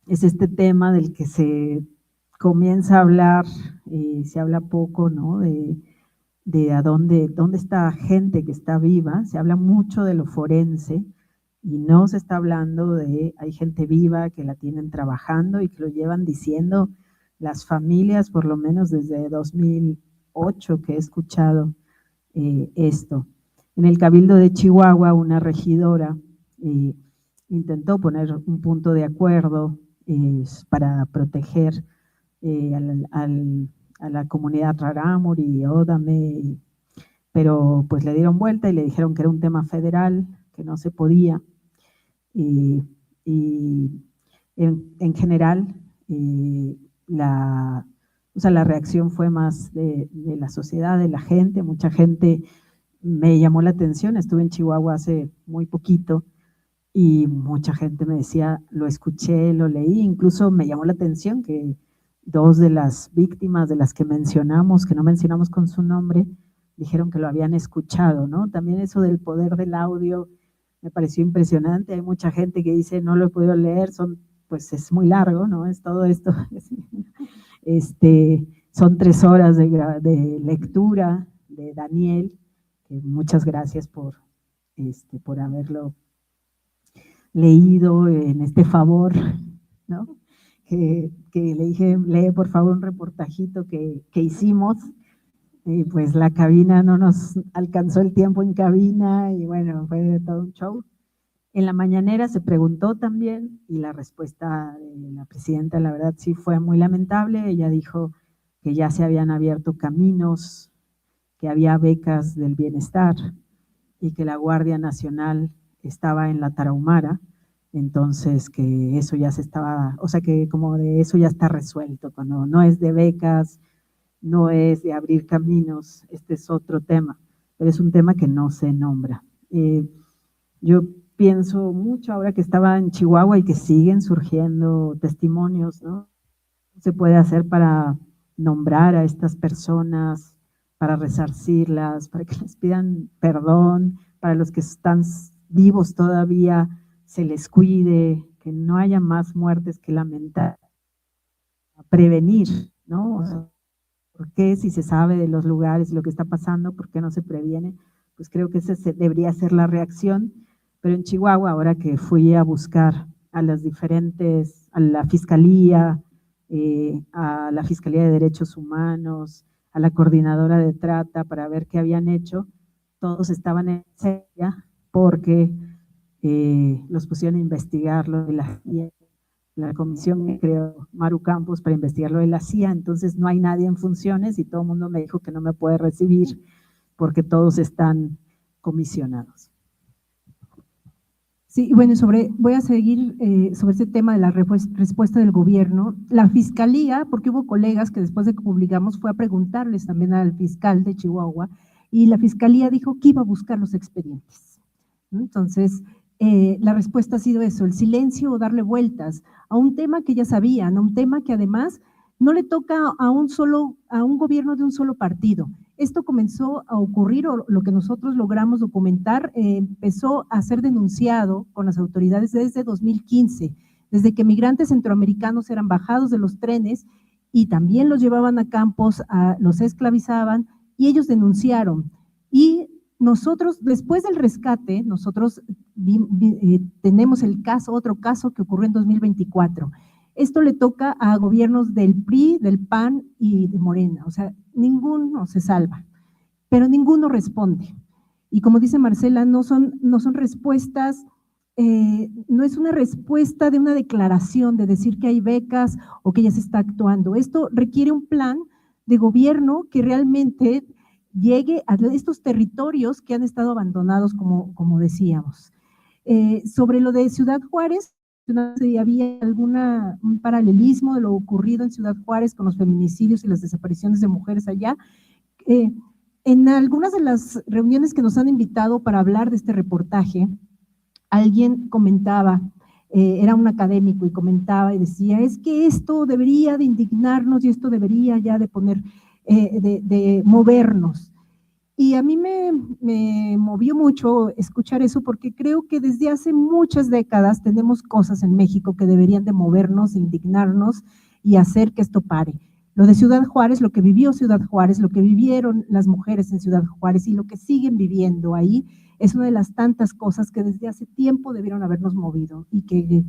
es este tema del que se comienza a hablar, se habla poco, ¿no?, de a dónde está gente que está viva. Se habla mucho de lo forense y no se está hablando hay gente viva que la tienen trabajando y que lo llevan diciendo las familias, por lo menos desde 2008 que he escuchado esto. En el Cabildo de Chihuahua, una regidora intentó poner un punto de acuerdo para proteger a la comunidad Rarámuri, Ódame, pero pues le dieron vuelta y le dijeron que era un tema federal, que no se podía. Y en general, la reacción fue más de la sociedad, de la gente. Mucha gente me llamó la atención, estuve en Chihuahua hace muy poquito y mucha gente me decía, lo escuché, lo leí, incluso me llamó la atención que dos de las víctimas de las que mencionamos, que no mencionamos con su nombre, dijeron que lo habían escuchado, ¿no? También eso del poder del audio me pareció impresionante. Hay mucha gente que dice, no lo he podido leer, pues es muy largo, ¿no? Es todo esto. Son 3 horas de lectura de Daniel, que muchas gracias por haberlo leído en este favor, ¿no? Que le dije, lee por favor un reportajito que hicimos, y pues la cabina no nos alcanzó el tiempo en cabina y bueno, fue todo un show. En la mañanera se preguntó también y la respuesta de la presidenta, la verdad sí fue muy lamentable. Ella dijo que ya se habían abierto caminos, que había becas del bienestar y que la Guardia Nacional estaba en la Tarahumara. Entonces, que eso ya que como de eso ya está resuelto, cuando no es de becas, no es de abrir caminos, este es otro tema, pero es un tema que no se nombra. Yo pienso mucho ahora que estaba en Chihuahua y que siguen surgiendo testimonios, ¿no? ¿Qué se puede hacer para nombrar a estas personas, para resarcirlas, para que les pidan perdón, para los que están vivos todavía, se les cuide, que no haya más muertes que lamentar? prevenir, ¿no? O sea, ¿por qué si se sabe de los lugares y lo que está pasando, por qué no se previene? Pues creo que esa debería ser la reacción, pero en Chihuahua, ahora que fui a buscar a las diferentes, a la Fiscalía de Derechos Humanos, a la Coordinadora de Trata, para ver qué habían hecho, todos estaban en seria porque los pusieron a investigar lo de la comisión que creó Maru Campos para investigar lo de la CIA, entonces no hay nadie en funciones y todo el mundo me dijo que no me puede recibir porque todos están comisionados. Sí, bueno, voy a seguir sobre este tema de la respuesta del gobierno. La Fiscalía, porque hubo colegas que después de que publicamos fue a preguntarles también al fiscal de Chihuahua y la Fiscalía dijo que iba a buscar los expedientes. Entonces, la respuesta ha sido eso, el silencio o darle vueltas a un tema que ya sabían, a un tema que además no le toca a un gobierno de un solo partido. Esto comenzó a ocurrir, o lo que nosotros logramos documentar, empezó a ser denunciado con las autoridades desde 2015, desde que migrantes centroamericanos eran bajados de los trenes y también los llevaban a campos, los esclavizaban y ellos denunciaron. Y nosotros, después del rescate, nosotros tenemos otro caso que ocurrió en 2024. Esto le toca a gobiernos del PRI, del PAN y de Morena, o sea, ninguno se salva, pero ninguno responde. Y como dice Marcela, no son respuestas, no es una respuesta de una declaración de decir que hay becas o que ya se está actuando. Esto requiere un plan de gobierno que realmente llegue a estos territorios que han estado abandonados, como decíamos. Sobre lo de Ciudad Juárez, si había un paralelismo de lo ocurrido en Ciudad Juárez con los feminicidios y las desapariciones de mujeres allá. En algunas de las reuniones que nos han invitado para hablar de este reportaje, alguien comentaba, era un académico y comentaba y decía, es que esto debería de indignarnos y esto debería ya de poner, de movernos. Y a mí me movió mucho escuchar eso porque creo que desde hace muchas décadas tenemos cosas en México que deberían de movernos, indignarnos y hacer que esto pare. Lo de Ciudad Juárez, lo que vivió Ciudad Juárez, lo que vivieron las mujeres en Ciudad Juárez y lo que siguen viviendo ahí, es una de las tantas cosas que desde hace tiempo debieron habernos movido y que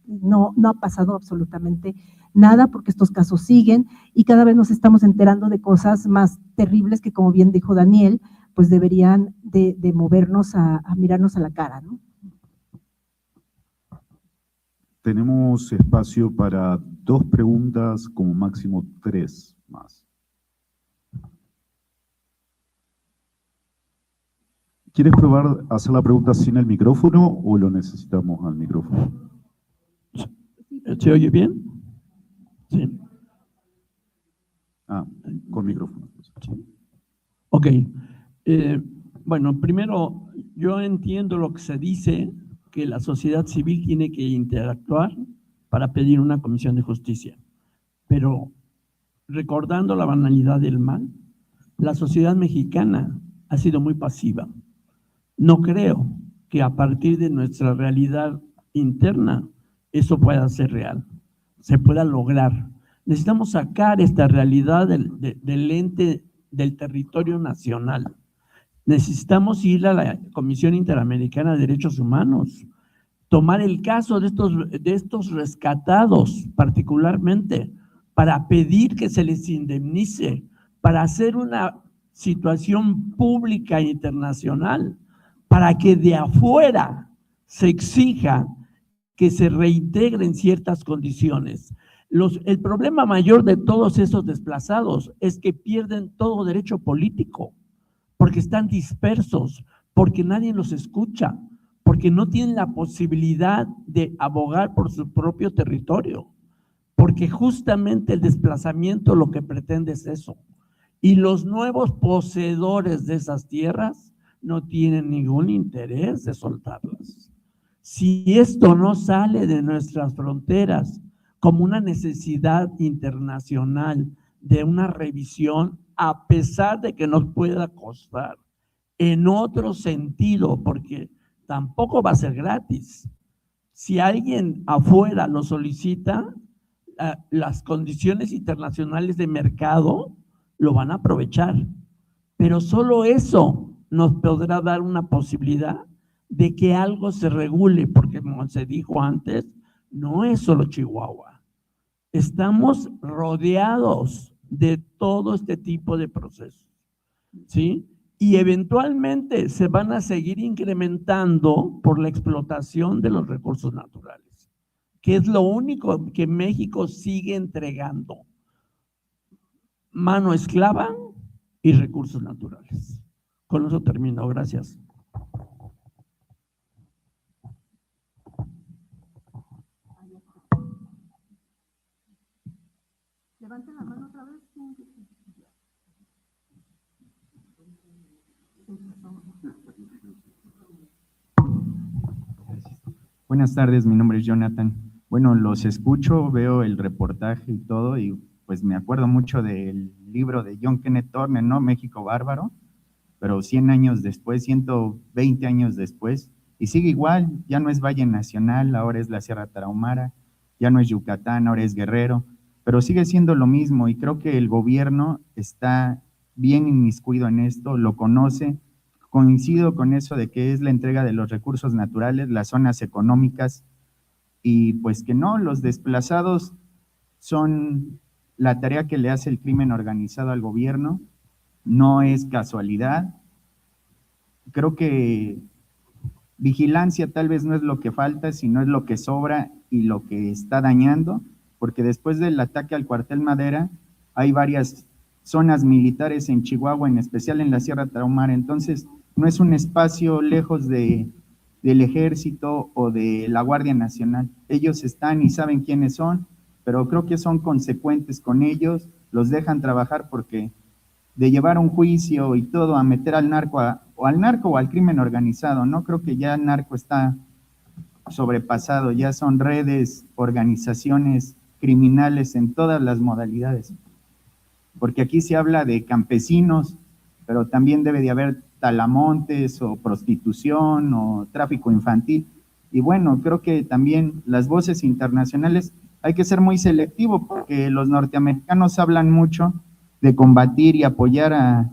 no ha pasado absolutamente nada porque estos casos siguen y cada vez nos estamos enterando de cosas más terribles que, como bien dijo Daniel, pues deberían de movernos a mirarnos a la cara, ¿no? Tenemos espacio para 2 preguntas, como máximo 3 más. ¿Quieres probar a hacer la pregunta sin el micrófono o lo necesitamos al micrófono? ¿Se oye bien? Sí. Con micrófono. Sí. Ok. Bueno, primero, yo entiendo lo que se dice, que la sociedad civil tiene que interactuar para pedir una comisión de justicia. Pero recordando la banalidad del mal, la sociedad mexicana ha sido muy pasiva. No creo que a partir de nuestra realidad interna eso pueda ser real, se pueda lograr. Necesitamos sacar esta realidad del ente del territorio nacional. Necesitamos ir a la Comisión Interamericana de Derechos Humanos, tomar el caso de estos rescatados particularmente, para pedir que se les indemnice, para hacer una situación pública e internacional, para que de afuera se exija que se reintegren ciertas condiciones. El problema mayor de todos esos desplazados es que pierden todo derecho político, porque están dispersos, porque nadie los escucha, porque no tienen la posibilidad de abogar por su propio territorio, porque justamente el desplazamiento lo que pretende es eso. Y los nuevos poseedores de esas tierras no tienen ningún interés de soltarlas. Si esto no sale de nuestras fronteras como una necesidad internacional de una revisión, a pesar de que nos pueda costar en otro sentido, porque tampoco va a ser gratis. Si alguien afuera lo solicita, las condiciones internacionales de mercado lo van a aprovechar, pero solo eso nos podrá dar una posibilidad de que algo se regule, porque como se dijo antes, no es solo Chihuahua. Estamos rodeados de todo este tipo de procesos, ¿sí? Y eventualmente se van a seguir incrementando por la explotación de los recursos naturales, que es lo único que México sigue entregando: mano esclava y recursos naturales. Con eso termino, gracias. Levanten la mano otra vez. Buenas tardes, mi nombre es Jonathan. Bueno, los escucho, veo el reportaje y todo, y pues me acuerdo mucho del libro de John Kenneth Turner, ¿no? México Bárbaro, pero 100 años después, 120 años después, y sigue igual, ya no es Valle Nacional, ahora es la Sierra Tarahumara, ya no es Yucatán, ahora es Guerrero, pero sigue siendo lo mismo, y creo que el gobierno está bien inmiscuido en esto, lo conoce. Coincido con eso de que es la entrega de los recursos naturales, las zonas económicas, y pues que no, los desplazados son la tarea que le hace el crimen organizado al gobierno, no es casualidad. Creo que vigilancia tal vez no es lo que falta, sino es lo que sobra y lo que está dañando, porque después del ataque al cuartel Madera hay varias zonas militares en Chihuahua, en especial en la Sierra Tarahumara. Entonces no es un espacio lejos del ejército o de la Guardia Nacional. Ellos están y saben quiénes son, pero creo que son consecuentes con ellos, los dejan trabajar, porque de llevar un juicio y todo a meter al narco o al crimen organizado, no creo que ya el narco está sobrepasado, ya son redes, organizaciones criminales en todas las modalidades, porque aquí se habla de campesinos, pero también debe de haber talamontes o prostitución o tráfico infantil. Y bueno, creo que también las voces internacionales hay que ser muy selectivo, porque los norteamericanos hablan mucho de combatir y apoyar a,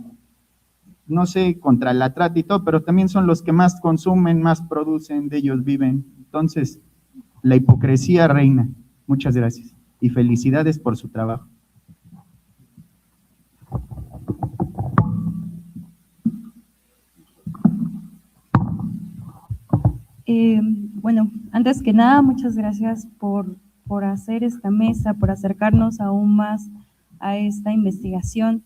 no sé, contra la trata y todo, pero también son los que más consumen, más producen, de ellos viven. Entonces, la hipocresía reina. Muchas gracias y felicidades por su trabajo. Bueno, antes que nada, muchas gracias por hacer esta mesa, por acercarnos aún más a esta investigación.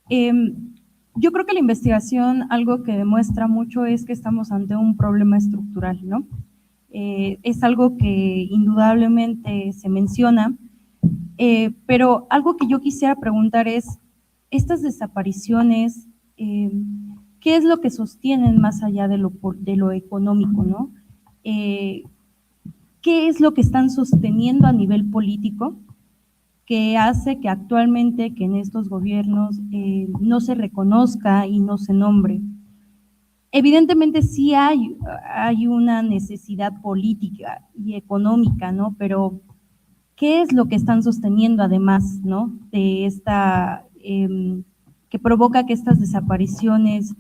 Yo creo que la investigación, algo que demuestra mucho es que estamos ante un problema estructural, ¿no? Es algo que indudablemente se menciona, pero algo que yo quisiera preguntar es, estas desapariciones, ¿qué es lo que sostienen más allá de lo económico, ¿no? ¿Qué es lo que están sosteniendo a nivel político que hace que actualmente, que en estos gobiernos no se reconozca y no se nombre? Evidentemente sí hay una necesidad política y económica, ¿no? Pero ¿qué es lo que están sosteniendo además, ¿no? De esta, que provoca que estas desapariciones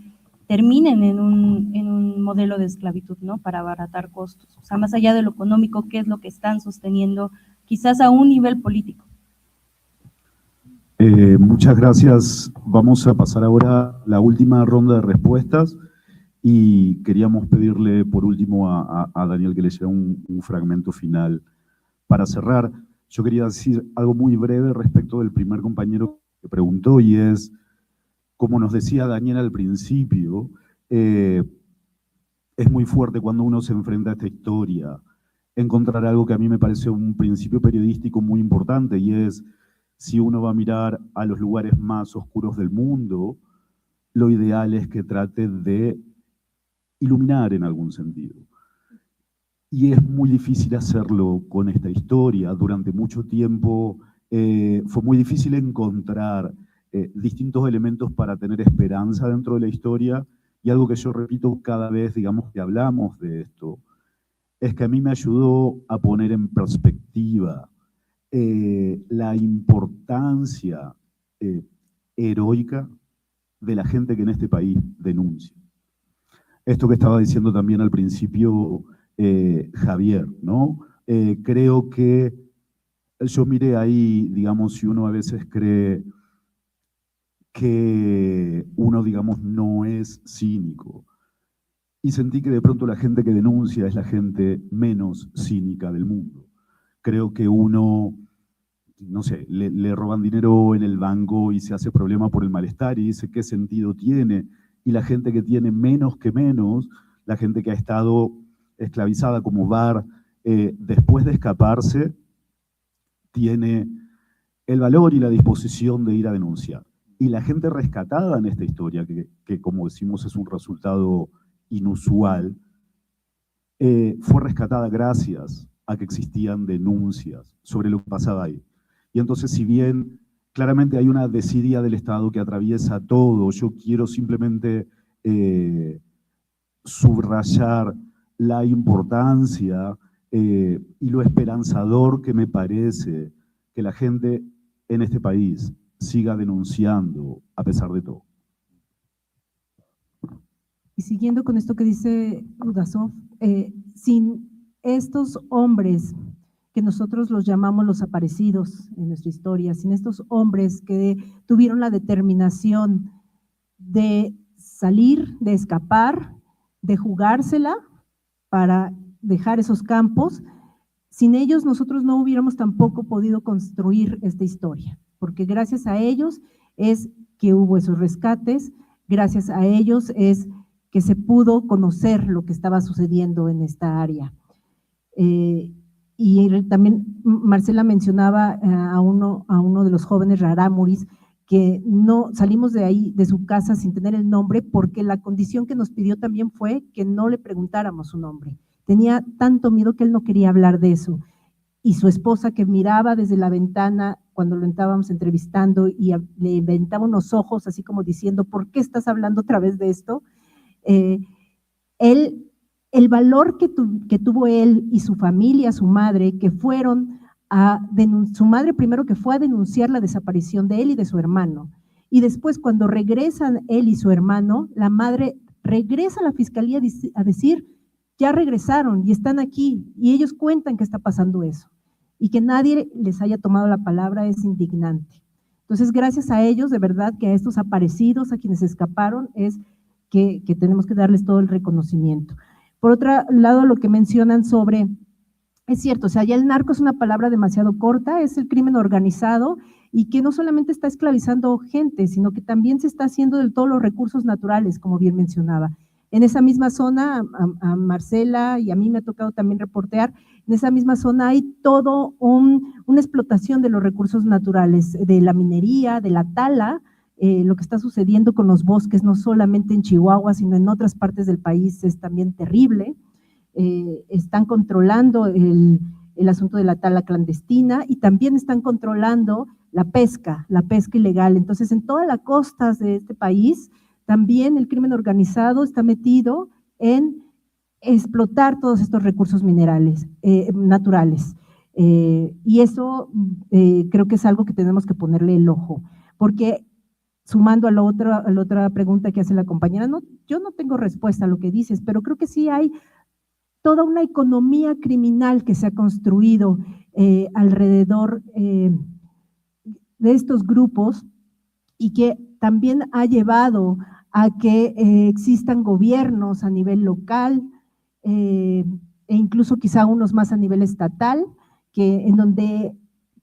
terminen en un modelo de esclavitud, ¿no? Para abaratar costos. O sea, más allá de lo económico, ¿qué es lo que están sosteniendo quizás a un nivel político? Muchas gracias. Vamos a pasar ahora a la última ronda de respuestas y queríamos pedirle por último a Daniel que le hiciera un fragmento final para cerrar. Yo quería decir algo muy breve respecto del primer compañero que preguntó, y es, como nos decía Daniel al principio, es muy fuerte cuando uno se enfrenta a esta historia, encontrar algo que a mí me parece un principio periodístico muy importante, y es, si uno va a mirar a los lugares más oscuros del mundo, lo ideal es que trate de iluminar en algún sentido. Y es muy difícil hacerlo con esta historia. Durante mucho tiempo fue muy difícil encontrar distintos elementos para tener esperanza dentro de la historia, y algo que yo repito cada vez, digamos, que hablamos de esto, es que a mí me ayudó a poner en perspectiva la importancia heroica de la gente que en este país denuncia. Esto que estaba diciendo también al principio Javier, ¿no? Creo que yo miré ahí, digamos, si uno a veces cree que uno, digamos, no es cínico, y sentí que de pronto la gente que denuncia es la gente menos cínica del mundo. Creo que uno, no sé, le roban dinero en el banco y se hace problema por el malestar y dice qué sentido tiene. Y la gente que tiene menos que menos, la gente que ha estado esclavizada como Bar, después de escaparse, tiene el valor y la disposición de ir a denunciar. Y la gente rescatada en esta historia, que como decimos es un resultado inusual, fue rescatada gracias a que existían denuncias sobre lo que pasaba ahí. Y entonces, si bien claramente hay una desidia del Estado que atraviesa todo, yo quiero simplemente subrayar la importancia y lo esperanzador que me parece que la gente en este país siga denunciando a pesar de todo. Y siguiendo con esto que dice Udasov, sin estos hombres que nosotros los llamamos los aparecidos en nuestra historia, sin estos hombres que tuvieron la determinación de salir, de escapar, de jugársela para dejar esos campos, sin ellos nosotros no hubiéramos tampoco podido construir esta historia, porque gracias a ellos es que hubo esos rescates, gracias a ellos es que se pudo conocer lo que estaba sucediendo en esta área. Y también Marcela mencionaba a uno de los jóvenes rarámuris, que no salimos de ahí, de su casa, sin tener el nombre, porque la condición que nos pidió también fue que no le preguntáramos su nombre. Tenía tanto miedo que él no quería hablar de eso. Y su esposa, que miraba desde la ventana cuando lo estábamos entrevistando y le inventaba unos ojos así como diciendo, ¿por qué estás hablando otra vez de esto? El valor que tuvo él y su familia, su madre, que fueron su madre primero que fue a denunciar la desaparición de él y de su hermano, y después cuando regresan él y su hermano, la madre regresa a la fiscalía a decir, ya regresaron y están aquí, y ellos cuentan que está pasando eso, y que nadie les haya tomado la palabra es indignante. Entonces, gracias a ellos, de verdad que a estos aparecidos, a quienes escaparon, es que tenemos que darles todo el reconocimiento. Por otro lado, lo que mencionan sobre, es cierto, o sea, ya el narco es una palabra demasiado corta, es el crimen organizado y que no solamente está esclavizando gente, sino que también se está haciendo de todos los recursos naturales, como bien mencionaba. En esa misma zona, a Marcela y a mí me ha tocado también reportear, en esa misma zona hay todo una explotación de los recursos naturales, de la minería, de la tala, lo que está sucediendo con los bosques, no solamente en Chihuahua, sino en otras partes del país, es también terrible. Están controlando el asunto de la tala clandestina y también están controlando la pesca ilegal. Entonces, en todas las costas de este país, también el crimen organizado está metido en explotar todos estos recursos minerales, naturales. Y eso creo que es algo que tenemos que ponerle el ojo, porque sumando a la otra pregunta que hace la compañera, yo no tengo respuesta a lo que dices, pero creo que sí hay toda una economía criminal que se ha construido alrededor de estos grupos y que también ha llevado a que existan gobiernos a nivel local e incluso quizá unos más a nivel estatal, en donde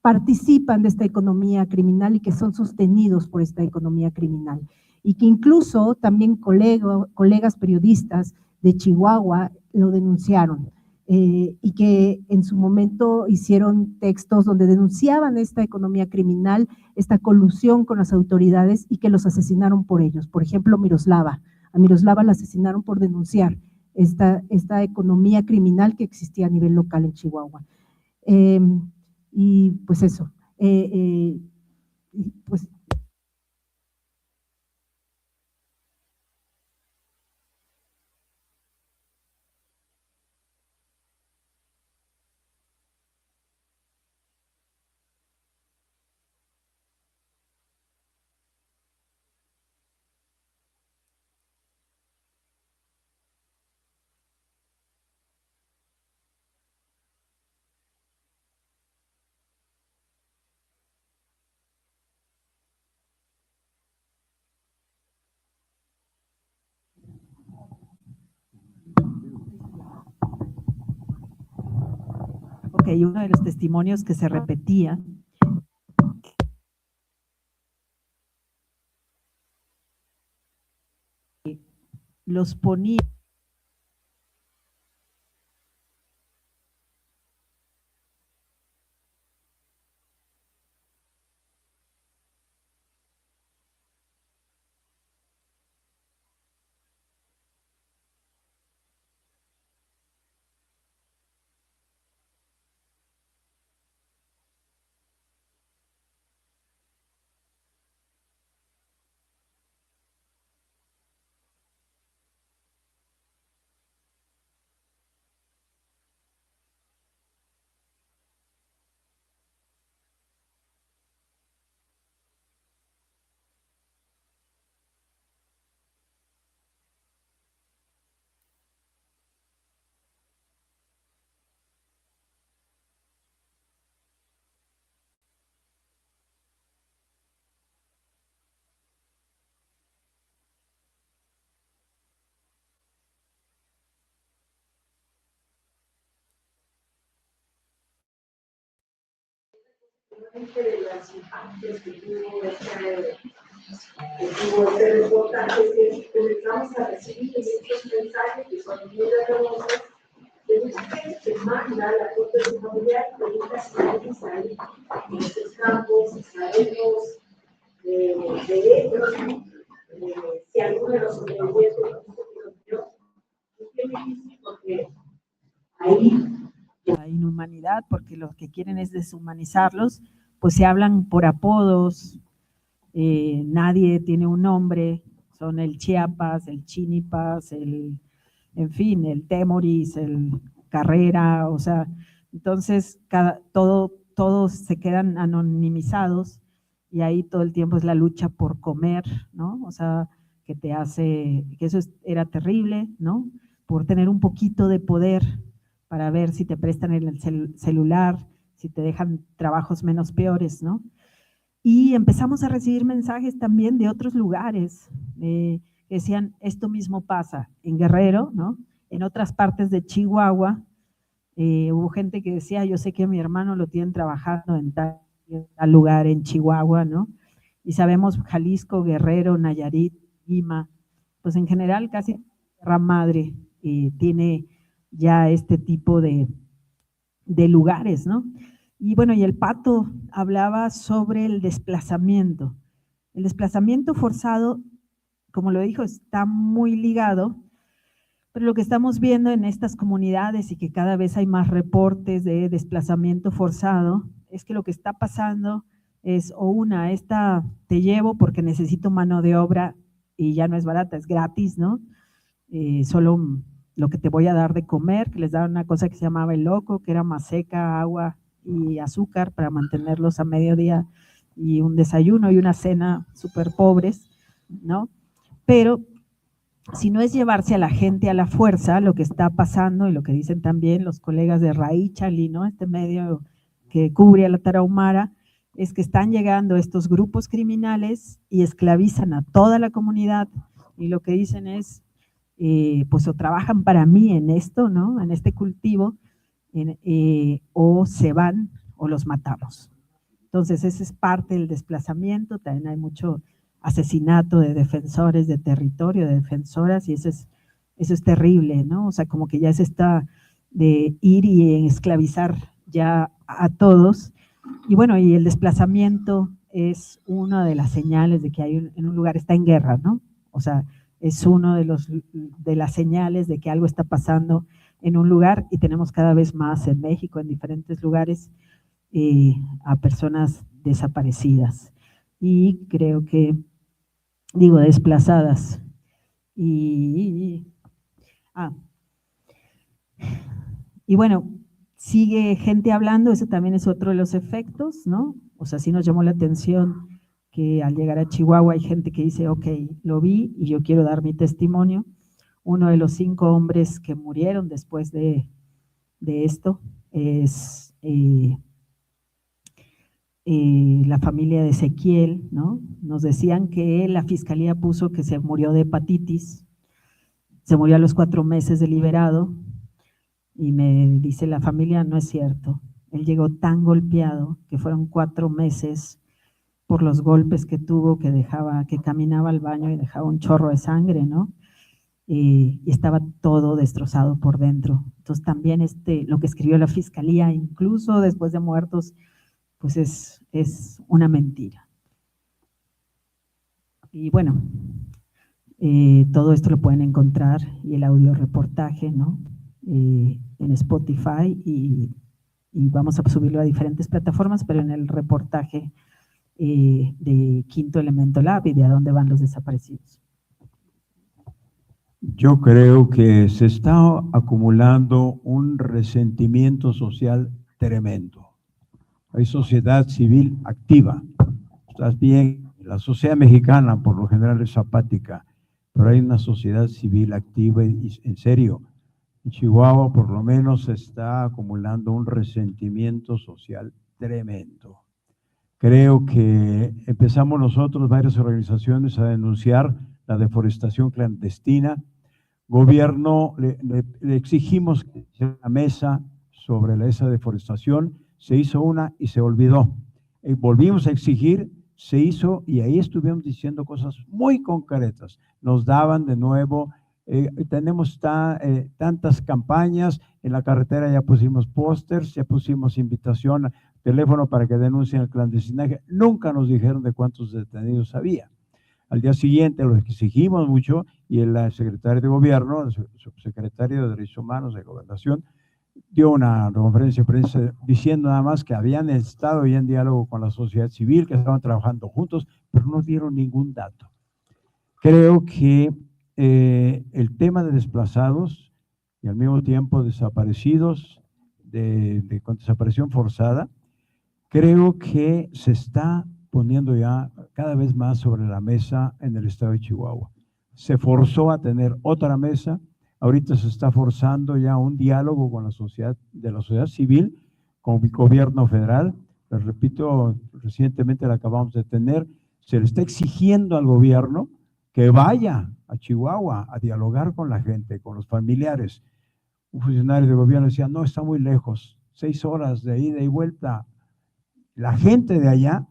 participan de esta economía criminal y que son sostenidos por esta economía criminal. Y que incluso también colegas periodistas de Chihuahua lo denunciaron y que en su momento hicieron textos donde denunciaban esta economía criminal, esta colusión con las autoridades y que los asesinaron por ellos. Por ejemplo, a Miroslava la asesinaron por denunciar esta economía criminal que existía a nivel local en Chihuahua. Y pues eso, pues y uno de los testimonios que se repetía los ponía de las impactos que tuvo este reportaje, que comenzamos a recibir estos mensajes que son muy dolorosos, de mucha gente que manda la foto de su familiar, pregunta si alguien ahí en estos campos, si sabemos de ellos, si alguno de los sobrevivientes los vio. Es bien difícil porque ahí la inhumanidad, porque lo que quieren es deshumanizarlos, pues se hablan por apodos, nadie tiene un nombre, son el Chiapas, el Chinipas, en fin, el Temoris, el Carrera, o sea, entonces todos se quedan anonimizados y ahí todo el tiempo es la lucha por comer, ¿no? O sea, que eso era terrible, ¿no? Por tener un poquito de poder para ver si te prestan el celular, si te dejan trabajos menos peores, ¿no? Y empezamos a recibir mensajes también de otros lugares, que decían, esto mismo pasa en Guerrero, ¿no? En otras partes de Chihuahua, hubo gente que decía, yo sé que a mi hermano lo tienen trabajando en tal lugar en Chihuahua, ¿no? Y sabemos Jalisco, Guerrero, Nayarit, Lima, pues en general casi Tierra Madre tiene ya este tipo de lugares, ¿no? Y bueno, y el Pato hablaba sobre el desplazamiento. El desplazamiento forzado, como lo dijo, está muy ligado, pero lo que estamos viendo en estas comunidades y que cada vez hay más reportes de desplazamiento forzado, es que lo que está pasando es, te llevo porque necesito mano de obra y ya no es barata, es gratis, ¿no? Solo lo que te voy a dar de comer, que les daban una cosa que se llamaba el loco, que era maseca, agua y azúcar para mantenerlos a mediodía y un desayuno y una cena súper pobres, ¿no? Pero si no es llevarse a la gente a la fuerza, lo que está pasando y lo que dicen también los colegas de Raíchali, ¿no? Este medio que cubre a la Tarahumara, es que están llegando estos grupos criminales y esclavizan a toda la comunidad y lo que dicen es, pues o trabajan para mí en esto, ¿no? En este cultivo, o se van o los matamos. Entonces, ese es parte del desplazamiento, también hay mucho asesinato de defensores de territorio, de defensoras, y eso es terrible, ¿no? O sea, como que ya se está de ir y esclavizar ya a todos. Y bueno, y el desplazamiento es una de las señales de que en un lugar está en guerra, ¿no? O sea, es uno de las señales de que algo está pasando en un lugar y tenemos cada vez más en México, en diferentes lugares, a personas desaparecidas. Y creo que, desplazadas. Y bueno, sigue gente hablando, eso también es otro de los efectos, ¿no? O sea, sí nos llamó la atención que al llegar a Chihuahua hay gente que dice, ok, lo vi y yo quiero dar mi testimonio. Uno de los 5 hombres que murieron después de esto es la familia de Ezequiel, ¿no? Nos decían que la fiscalía puso que se murió de hepatitis, se murió a los 4 meses de liberado, y me dice la familia, no es cierto, Él llegó tan golpeado que fueron 4 meses por los golpes que tuvo, que caminaba al baño y dejaba un chorro de sangre, ¿no? Y estaba todo destrozado por dentro. Entonces también lo que escribió la fiscalía, incluso después de muertos, pues es una mentira. Y bueno, todo esto lo pueden encontrar y el audio reportaje, ¿no? En Spotify y vamos a subirlo a diferentes plataformas, pero en el reportaje de Quinto Elemento Lab y de a dónde van los desaparecidos. Yo creo que se está acumulando un resentimiento social tremendo. Hay sociedad civil activa. Estás bien, la sociedad mexicana por lo general es apática, pero hay una sociedad civil activa y en serio. En Chihuahua por lo menos se está acumulando un resentimiento social tremendo. Creo que empezamos nosotros, varias organizaciones, a denunciar la deforestación clandestina. Gobierno, le exigimos que hiciera una mesa sobre esa deforestación, se hizo una y se olvidó. Volvimos a exigir, se hizo y ahí estuvimos diciendo cosas muy concretas. Nos daban de nuevo, tenemos tantas campañas, en la carretera ya pusimos pósters, ya pusimos invitación, teléfono para que denuncien el clandestinaje. Nunca nos dijeron de cuántos detenidos había. Al día siguiente los exigimos mucho y el secretario de Gobierno, el subsecretario de Derechos Humanos de Gobernación, dio una conferencia de prensa diciendo nada más que habían estado ya en diálogo con la sociedad civil, que estaban trabajando juntos, pero no dieron ningún dato. Creo que el tema de desplazados y al mismo tiempo desaparecidos, con desaparición forzada, creo que se está poniendo ya cada vez más sobre la mesa en el estado de Chihuahua. Se forzó a tener otra mesa, ahorita se está forzando ya un diálogo con la sociedad civil, con el gobierno federal. Les repito, recientemente la acabamos de tener, se le está exigiendo al gobierno que vaya a Chihuahua a dialogar con la gente, con los familiares. Un funcionario de gobierno decía, no, está muy lejos, 6 horas de ida y vuelta. La gente de allá,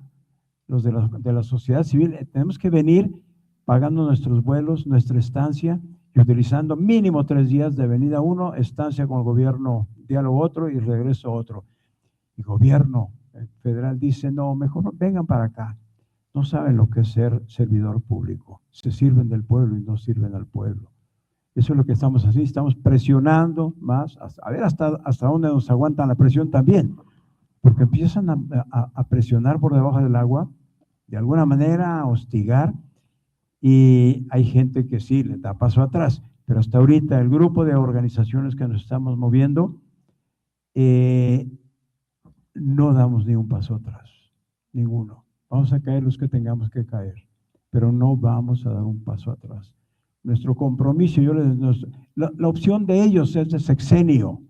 los de la sociedad civil, tenemos que venir pagando nuestros vuelos, nuestra estancia y utilizando mínimo 3 días de venida uno, estancia con el gobierno, diálogo otro y regreso otro. El gobierno federal dice, no, mejor vengan para acá. No saben lo que es ser servidor público. Se sirven del pueblo y no sirven al pueblo. Eso es lo que estamos haciendo, estamos presionando más, a ver hasta dónde nos aguantan la presión también, porque empiezan a presionar por debajo del agua, de alguna manera a hostigar, y hay gente que sí le da paso atrás, pero hasta ahorita el grupo de organizaciones que nos estamos moviendo, no damos ni un paso atrás, ninguno. Vamos a caer los que tengamos que caer, pero no vamos a dar un paso atrás. Nuestro compromiso, la opción de ellos es de sexenio,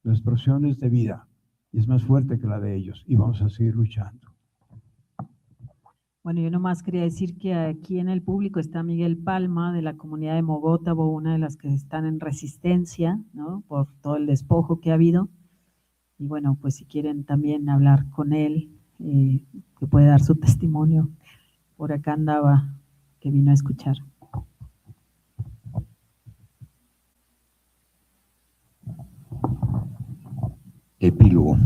nuestra opción es de vida, y es más fuerte que la de ellos, y vamos a seguir luchando. Bueno, yo nomás quería decir que aquí en el público está Miguel Palma, de la comunidad de Mogótabo, una de las que están en resistencia, ¿no? Por todo el despojo que ha habido. Y bueno, pues si quieren también hablar con él, que puede dar su testimonio. Por acá andaba, que vino a escuchar. Epílogo.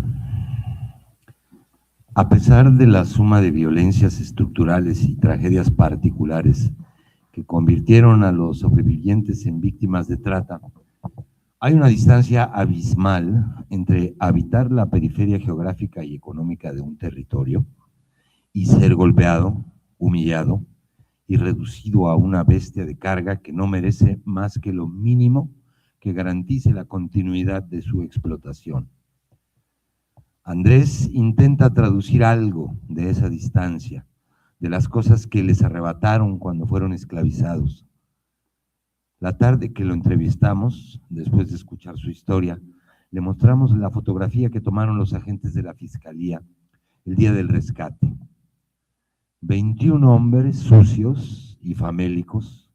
A pesar de la suma de violencias estructurales y tragedias particulares que convirtieron a los sobrevivientes en víctimas de trata, hay una distancia abismal entre habitar la periferia geográfica y económica de un territorio y ser golpeado, humillado y reducido a una bestia de carga que no merece más que lo mínimo que garantice la continuidad de su explotación. Andrés intenta traducir algo de esa distancia, de las cosas que les arrebataron cuando fueron esclavizados. La tarde que lo entrevistamos, después de escuchar su historia, le mostramos la fotografía que tomaron los agentes de la Fiscalía el día del rescate. 21 hombres sucios y famélicos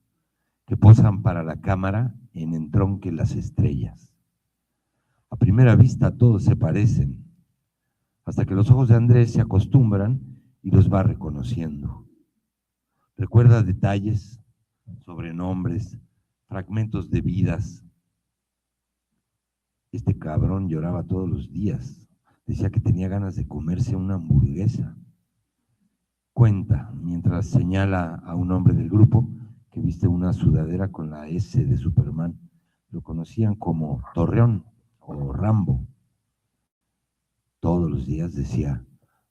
que posan para la cámara en Entronque las estrellas. A primera vista todos se parecen, hasta que los ojos de Andrés se acostumbran y los va reconociendo. Recuerda detalles, sobrenombres, fragmentos de vidas. Este cabrón lloraba todos los días. Decía que tenía ganas de comerse una hamburguesa. Cuenta, mientras señala a un hombre del grupo que viste una sudadera con la S de Superman. Lo conocían como Torreón o Rambo. Todos los días decía,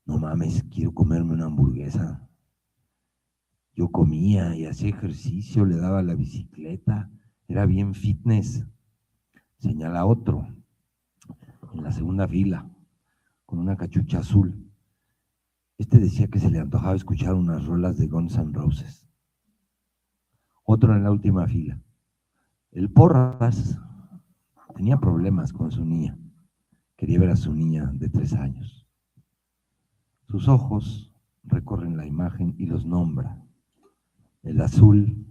no mames, quiero comerme una hamburguesa. Yo comía y hacía ejercicio, le daba la bicicleta, era bien fitness. Señala otro, en la segunda fila, con una cachucha azul. Este decía que se le antojaba escuchar unas rolas de Guns N' Roses. Otro en la última fila. El Porras tenía problemas con su niña. Quería ver a su niña de 3 años. Sus ojos recorren la imagen y los nombra. El azul,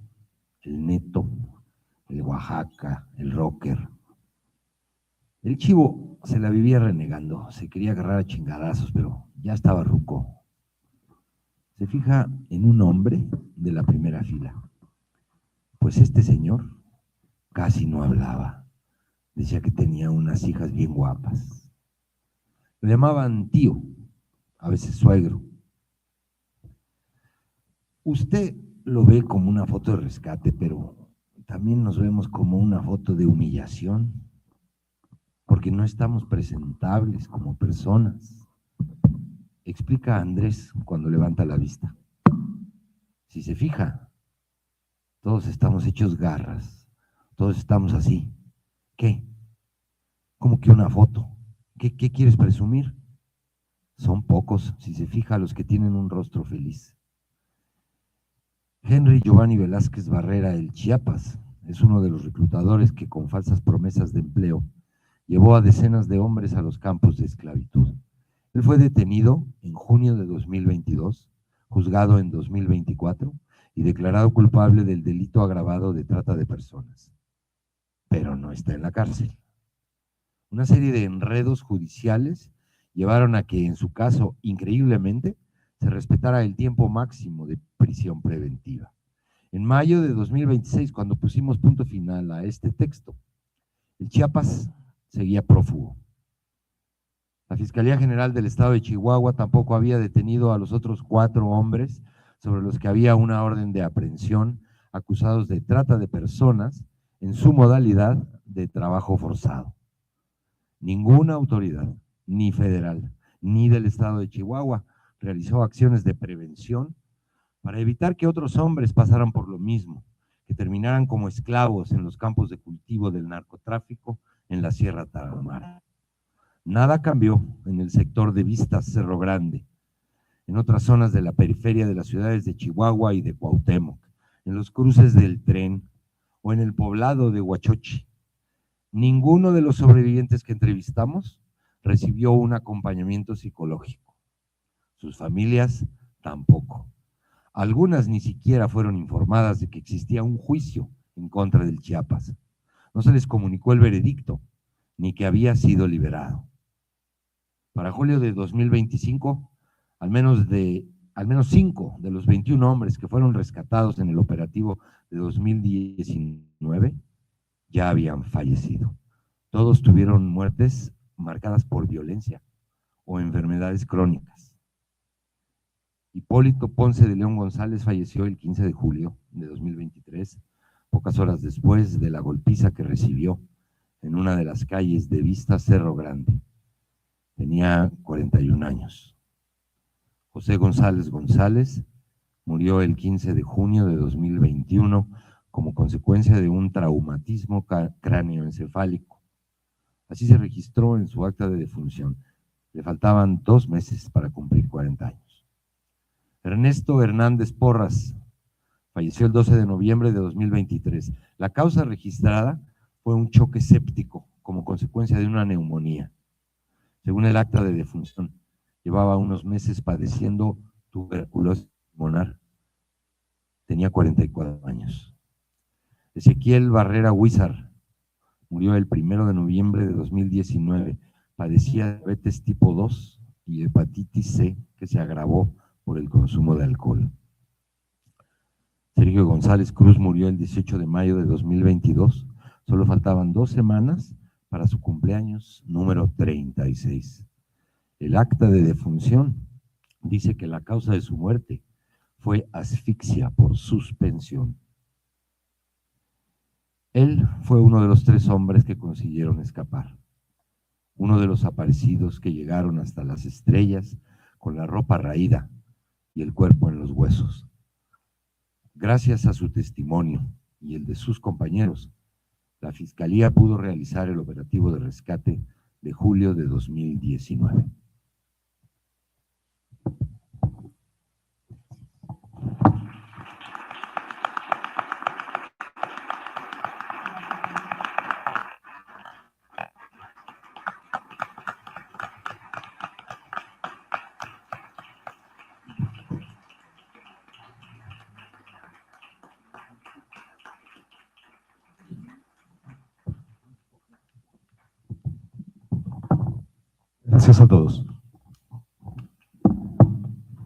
el neto, el Oaxaca, el rocker. El chivo se la vivía renegando, se quería agarrar a chingadazos, pero ya estaba ruco. Se fija en un hombre de la primera fila. Pues este señor casi no hablaba. Decía que tenía unas hijas bien guapas. Lo llamaban tío, a veces suegro. Usted lo ve como una foto de rescate, pero también nos vemos como una foto de humillación, porque no estamos presentables como personas. Explica a Andrés cuando levanta la vista. Si se fija, todos estamos hechos garras, todos estamos así. ¿Qué? ¿Cómo que una foto? ¿Qué quieres presumir? Son pocos, si se fija, los que tienen un rostro feliz. Henry Giovanni Velázquez Barrera, el Chiapas, es uno de los reclutadores que con falsas promesas de empleo llevó a decenas de hombres a los campos de esclavitud. Él fue detenido en junio de 2022, juzgado en 2024 y declarado culpable del delito agravado de trata de personas. Pero no está en la cárcel. Una serie de enredos judiciales llevaron a que, en su caso, increíblemente, se respetara el tiempo máximo de prisión preventiva. En mayo de 2026, cuando pusimos punto final a este texto, el Chiapas seguía prófugo. La Fiscalía General del Estado de Chihuahua tampoco había detenido a los otros 4 hombres sobre los que había una orden de aprehensión, acusados de trata de personas en su modalidad de trabajo forzado. Ninguna autoridad, ni federal, ni del Estado de Chihuahua, realizó acciones de prevención para evitar que otros hombres pasaran por lo mismo, que terminaran como esclavos en los campos de cultivo del narcotráfico en la Sierra Tarahumara. Nada cambió en el sector de Vistas Cerro Grande, en otras zonas de la periferia de las ciudades de Chihuahua y de Cuauhtémoc, en los cruces del tren o en el poblado de Huachochi. Ninguno de los sobrevivientes que entrevistamos recibió un acompañamiento psicológico. Sus familias tampoco. Algunas ni siquiera fueron informadas de que existía un juicio en contra del Chiapas. No se les comunicó el veredicto, ni que había sido liberado. Para julio de 2025, al menos 5 de los 21 hombres que fueron rescatados en el operativo de 2019 ya habían fallecido. Todos tuvieron muertes marcadas por violencia o enfermedades crónicas. Hipólito Ponce de León González falleció el 15 de julio de 2023, pocas horas después de la golpiza que recibió en una de las calles de Vistas Cerro Grande. Tenía 41 años. José González González murió el 15 de junio de 2021 como consecuencia de un traumatismo cráneoencefálico. Así se registró en su acta de defunción. Le faltaban 2 meses para cumplir 40 años. Ernesto Hernández Porras falleció el 12 de noviembre de 2023. La causa registrada fue un choque séptico como consecuencia de una neumonía. Según el acta de defunción, llevaba unos meses padeciendo tuberculosis pulmonar. Tenía 44 años. Ezequiel Barrera Huizar murió el 1 de noviembre de 2019. Padecía diabetes tipo 2 y hepatitis C que se agravó por el consumo de alcohol. Sergio González Cruz murió el 18 de mayo de 2022. Solo faltaban 2 semanas para su cumpleaños número 36. El acta de defunción dice que la causa de su muerte fue asfixia por suspensión. Él fue uno de los 3 hombres que consiguieron escapar. Uno de los aparecidos que llegaron hasta las estrellas con la ropa raída y el cuerpo en los huesos. Gracias a su testimonio y el de sus compañeros, la Fiscalía pudo realizar el operativo de rescate de julio de 2019. Gracias a todos.